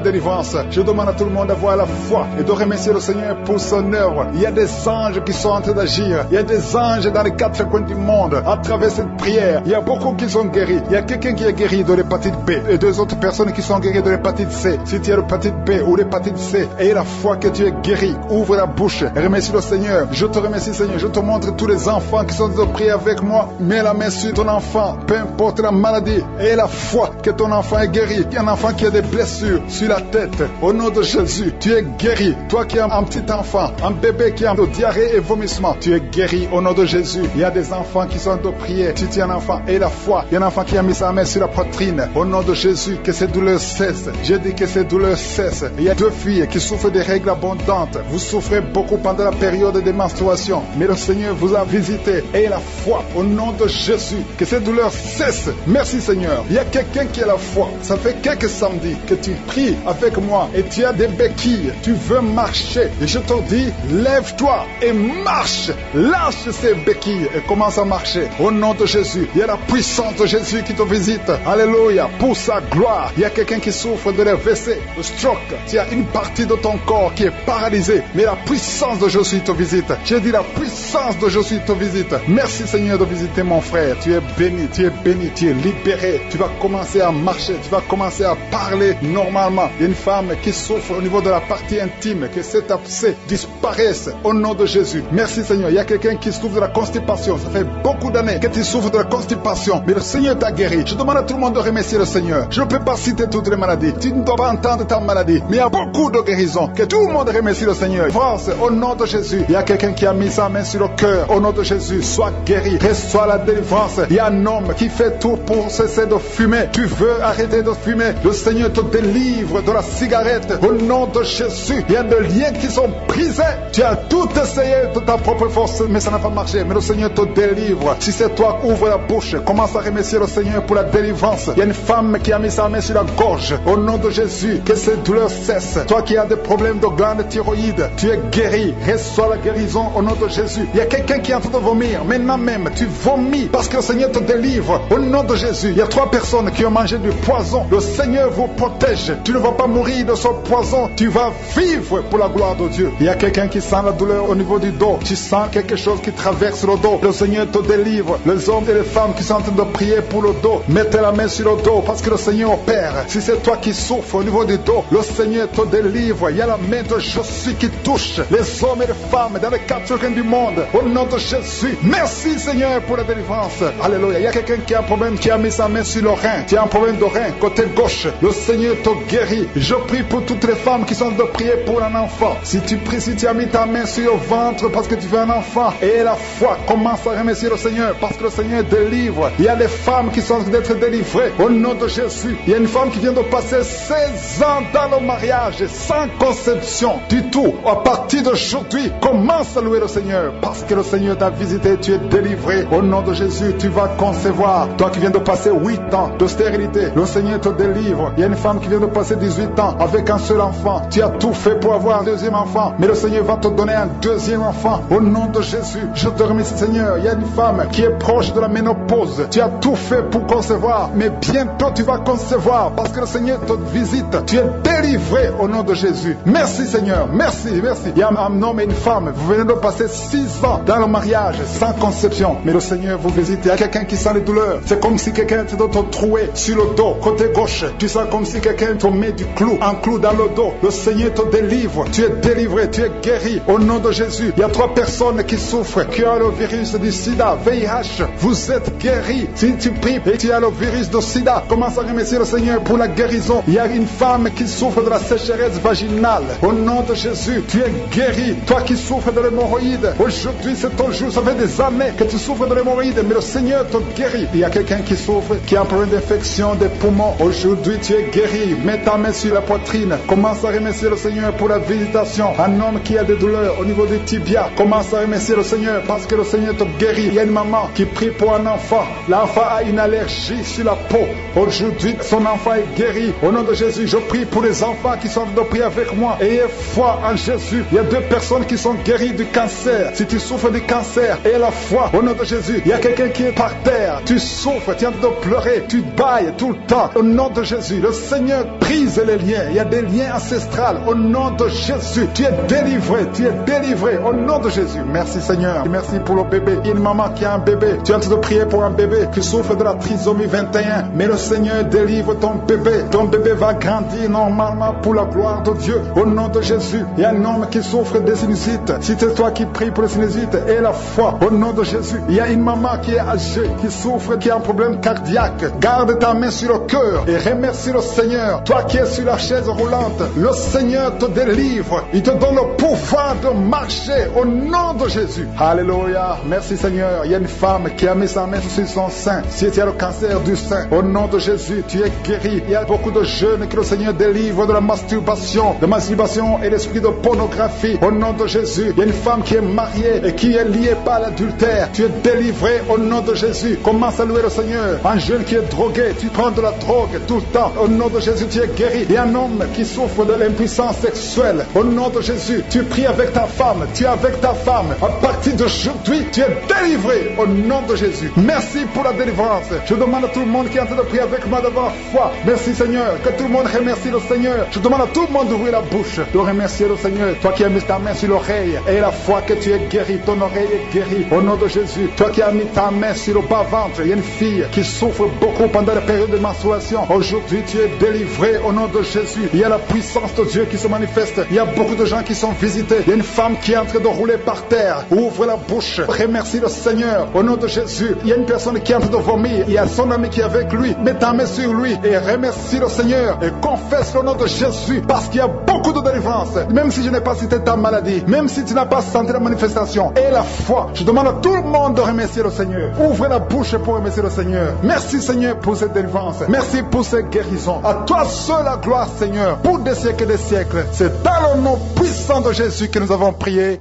délivrance. Je demande à tout le monde d'avoir la foi et de remercier le Seigneur pour son œuvre. Il y a des anges qui sont en train d'agir. Il y a des anges dans les quatre coins du monde. À travers cette prière, il y a beaucoup qui sont guéris. Il y a quelqu'un qui est guéri de l'hépatite B et deux autres personnes qui sont guéries de l'hépatite C. Si tu as l'hépatite B ou l'hépatite C, aie la foi que tu es guéri. Ouvre la bouche et remercie le Seigneur. Je te remercie Seigneur. Je te montre tous les enfants qui sont en train de prier avec moi. Mets la main sur ton enfant, peu importe la maladie. Aie la foi que ton enfant est guéri. Il y a un enfant qui a des blessures sur la tête. Au nom de Jésus, tu es guéri. Toi qui as un petit enfant, un bébé qui a de diarrhée et vomissement, tu es guéri au nom de Jésus. Il y a des enfants qui sont en train de prier. Si tu es un enfant, aie la foi. Il y a un enfant qui a mis sa main sur la poitrine. Au nom de Jésus, que ces douleurs cessent. J'ai dit que ces douleurs cessent. Il y a deux filles qui souffrent des règles abondantes. Vous souffrez beaucoup pendant la période des menstruations. Mais le Seigneur vous a visité. Ayez la foi au nom de Jésus. Que ces douleurs cessent. Merci Seigneur. Il y a quelqu'un qui a la foi. Ça fait quelques samedis que tu pries avec moi et tu as des béquilles. Tu veux marcher. Et je te dis, lève-toi et marche. Lâche ces béquilles et commence à marcher. Au nom de de Jésus. Il y a la puissance de Jésus qui te visite. Alléluia. Pour sa gloire. Il y a quelqu'un qui souffre de l'AVC, de stroke. Il y a une partie de ton corps qui est paralysée. Mais la puissance de Jésus te visite. J'ai dit la puissance de Jésus te visite. Merci Seigneur de visiter mon frère. Tu es béni, tu es béni, tu es libéré. Tu vas commencer à marcher. Tu vas commencer à parler normalement. Il y a une femme qui souffre au niveau de la partie intime. Que cet abcès disparaisse au nom de Jésus. Merci Seigneur. Il y a quelqu'un qui souffre de la constipation. Ça fait beaucoup d'années que tu souffres de la constipation. Mais le Seigneur t'a guéri. Je demande à tout le monde de remercier le Seigneur. Je ne peux pas citer toutes les maladies. Tu ne dois pas entendre ta maladie. Mais il y a beaucoup de guérisons. Que tout le monde remercie le Seigneur. France, au nom de Jésus. Il y a quelqu'un qui a mis sa main sur le cœur. Au nom de Jésus, sois guéri. Reçois la délivrance. Il y a un homme qui fait tout pour cesser de fumer. Tu veux arrêter de fumer. Le Seigneur te délivre de la cigarette. Au nom de Jésus, il y a des liens qui sont brisés. Tu as tout essayé de ta propre force, mais ça n'a pas marché. Mais le Seigneur te délivre. Si c'est toi, ouvre la bouche. Commence à remercier le Seigneur pour la délivrance. Il y a une femme qui a mis sa main sur la gorge. Au nom de Jésus, que ces douleurs cessent. Toi qui as des problèmes de glande thyroïde, tu es guéri. Reçois la guérison au nom de Jésus. Il y a quelqu'un qui est en train de vomir. Maintenant même, tu vomis parce que le Seigneur te délivre. Au nom de Jésus, il y a 3 personnes qui ont mangé du poison. Le Seigneur vous protège. Tu ne vas pas mourir de ce poison. Tu vas vivre pour la gloire de Dieu. Il y a quelqu'un qui sent la douleur au niveau du dos. Tu sens quelque chose qui traverse le dos. Le Seigneur te délivre. Les hommes et les femmes qui sont en train de prier pour le dos, mettez la main sur le dos parce que le Seigneur opère. Si c'est toi qui souffres au niveau du dos, le Seigneur te délivre. Il y a la main de Jésus qui touche les hommes et les femmes dans les 4 coins du monde. Au nom de Jésus, merci Seigneur pour la délivrance. Alléluia. Il y a quelqu'un qui a un problème, qui a mis sa main sur le rein. Tu as un problème de rein, côté gauche. Le Seigneur te guérit. Je prie pour toutes les femmes qui sont de prier pour un enfant. Si tu pries, si tu as mis ta main sur le ventre parce que tu veux un enfant, et la foi, commence à remercier le Seigneur parce que le Seigneur délivre. Il y a des femmes qui sont en train d'être délivrées au nom de Jésus. Il y a une femme qui vient de passer 16 ans dans le mariage sans conception du tout. À partir d'aujourd'hui, commence à louer le Seigneur parce que le Seigneur t'a visité, tu es délivré. Au nom de Jésus, tu vas concevoir. Toi qui viens de passer 8 ans de stérilité, le Seigneur te délivre. Il y a une femme qui vient de passer 18 ans avec un seul enfant. Tu as tout fait pour avoir un deuxième enfant, mais le Seigneur va te donner un deuxième enfant. Au nom de Jésus, je te remercie Seigneur. Il y a une femme qui est proche de la ménopause. Tu as tout fait pour concevoir, mais bientôt tu vas concevoir parce que le Seigneur te visite. Tu es délivré au nom de Jésus. Merci Seigneur, merci, merci. Il y a un homme et une femme, vous venez de passer 6 ans dans le mariage sans conception, mais le Seigneur vous visite. Il y a quelqu'un qui sent les douleurs. C'est comme si quelqu'un te troué sur le dos, côté gauche. Tu sens comme si quelqu'un te met du clou, un clou dans le dos. Le Seigneur te délivre. Tu es délivré, tu es guéri au nom de Jésus. Il y a 3 personnes qui souffrent, qui ont le virus du sida, VIH. Vous êtes guéris. Si tu pries et tu as le virus du sida, commence à remercier le Seigneur pour la guérison. Il y a une femme qui souffre de la sécheresse vaginale. Au nom de Jésus, tu es guéri. Toi qui souffres de l'hémorroïde, aujourd'hui c'est ton jour. Ça fait des années que tu souffres de l'hémorroïde, mais le Seigneur te guérit. Il y a quelqu'un qui souffre, qui a un problème d'infection des poumons. Aujourd'hui tu es guéri. Mets ta main sur la poitrine. Commence à remercier le Seigneur pour la visitation. Un homme qui a des douleurs au niveau des tibias, commence à remercier le Seigneur parce que le Seigneur te guérit. Il y a une maman qui prie pour un enfant. L'enfant a une allergie sur la peau. Aujourd'hui, son enfant est guéri. Au nom de Jésus, je prie pour les enfants qui sont de prier avec moi. Ayez foi en Jésus. Il y a 2 personnes qui sont guéries du cancer. Si tu souffres du cancer, aie la foi. Au nom de Jésus, il y a quelqu'un qui est par terre. Tu souffres, tu es en train de pleurer, tu bailles tout le temps. Au nom de Jésus, le Seigneur brise les liens. Il y a des liens ancestrales. Au nom de Jésus, tu es délivré, tu es délivré. Au nom de Jésus, merci Seigneur. Merci pour le bébé. Il y a une maman qui a un bébé. Tu es en train de prier pour un bébé qui souffre de la trisomie 21. Mais le Seigneur délivre ton bébé. Ton bébé va grandir normalement pour la gloire de Dieu. Au nom de Jésus, il y a un homme qui souffre des sinusites. Si c'est toi qui pries pour les sinusites, aie la foi. Au nom de Jésus, il y a une maman qui est âgée, qui souffre, qui a un problème cardiaque. Garde ta main sur le cœur et remercie le Seigneur. Toi qui es sur la chaise roulante, le Seigneur te délivre. Il te donne le pouvoir de marcher au nom de Jésus. Alléluia. Merci Seigneur. Il y a une femme qui a mis sa main sur son sein. Si tu as le cancer du sein, au nom de Jésus, tu es guéri. Il y a beaucoup de jeunes que le Seigneur délivre délivre de la masturbation et l'esprit de pornographie. Au nom de Jésus, il y a une femme qui est mariée et qui est liée par l'adultère. Tu es délivré au nom de Jésus. Commence à louer le Seigneur. Un jeune qui est drogué, tu prends de la drogue tout le temps. Au nom de Jésus, tu es guéri. Il y a un homme qui souffre de l'impuissance sexuelle. Au nom de Jésus, tu pries avec ta femme. Tu es avec ta femme. À partir d'aujourd'hui, tu es délivré au nom de Jésus. Merci pour la délivrance. Je demande à tout le monde qui est en train de prier avec moi d'avoir foi. Merci Seigneur. Que tout le monde remercie le Seigneur. Je demande à tout le monde d'ouvrir la bouche, de remercier le Seigneur. Toi qui as mis ta main sur l'oreille et la foi que tu es guéri, ton oreille est guérie au nom de Jésus. Toi qui as mis ta main sur le bas-ventre, il y a une fille qui souffre beaucoup pendant la période de menstruation. Aujourd'hui, tu es délivré au nom de Jésus. Il y a la puissance de Dieu qui se manifeste. Il y a beaucoup de gens qui sont visités. Il y a une femme qui est en train de rouler par terre. Ouvre la bouche. Remercie le Seigneur au nom de Jésus. Il y a une personne qui est en train de vomir. Il y a son ami qui est avec lui. Mets ta main sur lui et remercie le Seigneur et confesse le nom de Jésus parce qu'il y a beaucoup de délivrance. Même si je n'ai pas cité ta maladie, même si tu n'as pas senti la manifestation et la foi, je demande à tout le monde de remercier le Seigneur. Ouvrez la bouche pour remercier le Seigneur. Merci Seigneur pour cette délivrance. Merci pour cette guérison. À toi seul la gloire Seigneur pour des siècles et des siècles. C'est dans le nom puissant de Jésus que nous avons prié.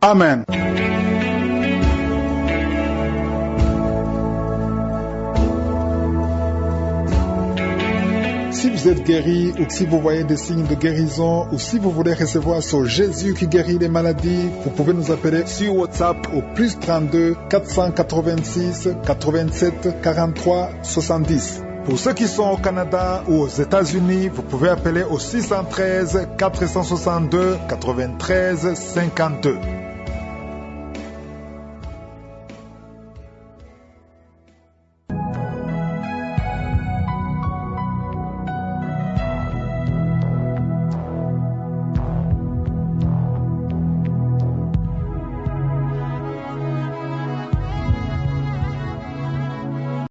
Amen. Si vous êtes guéri ou si vous voyez des signes de guérison ou si vous voulez recevoir ce Jésus qui guérit les maladies, vous pouvez nous appeler sur WhatsApp au plus 32 486 87 43 70. Pour ceux qui sont au Canada ou aux États-Unis, vous pouvez appeler au 613 462 93 52.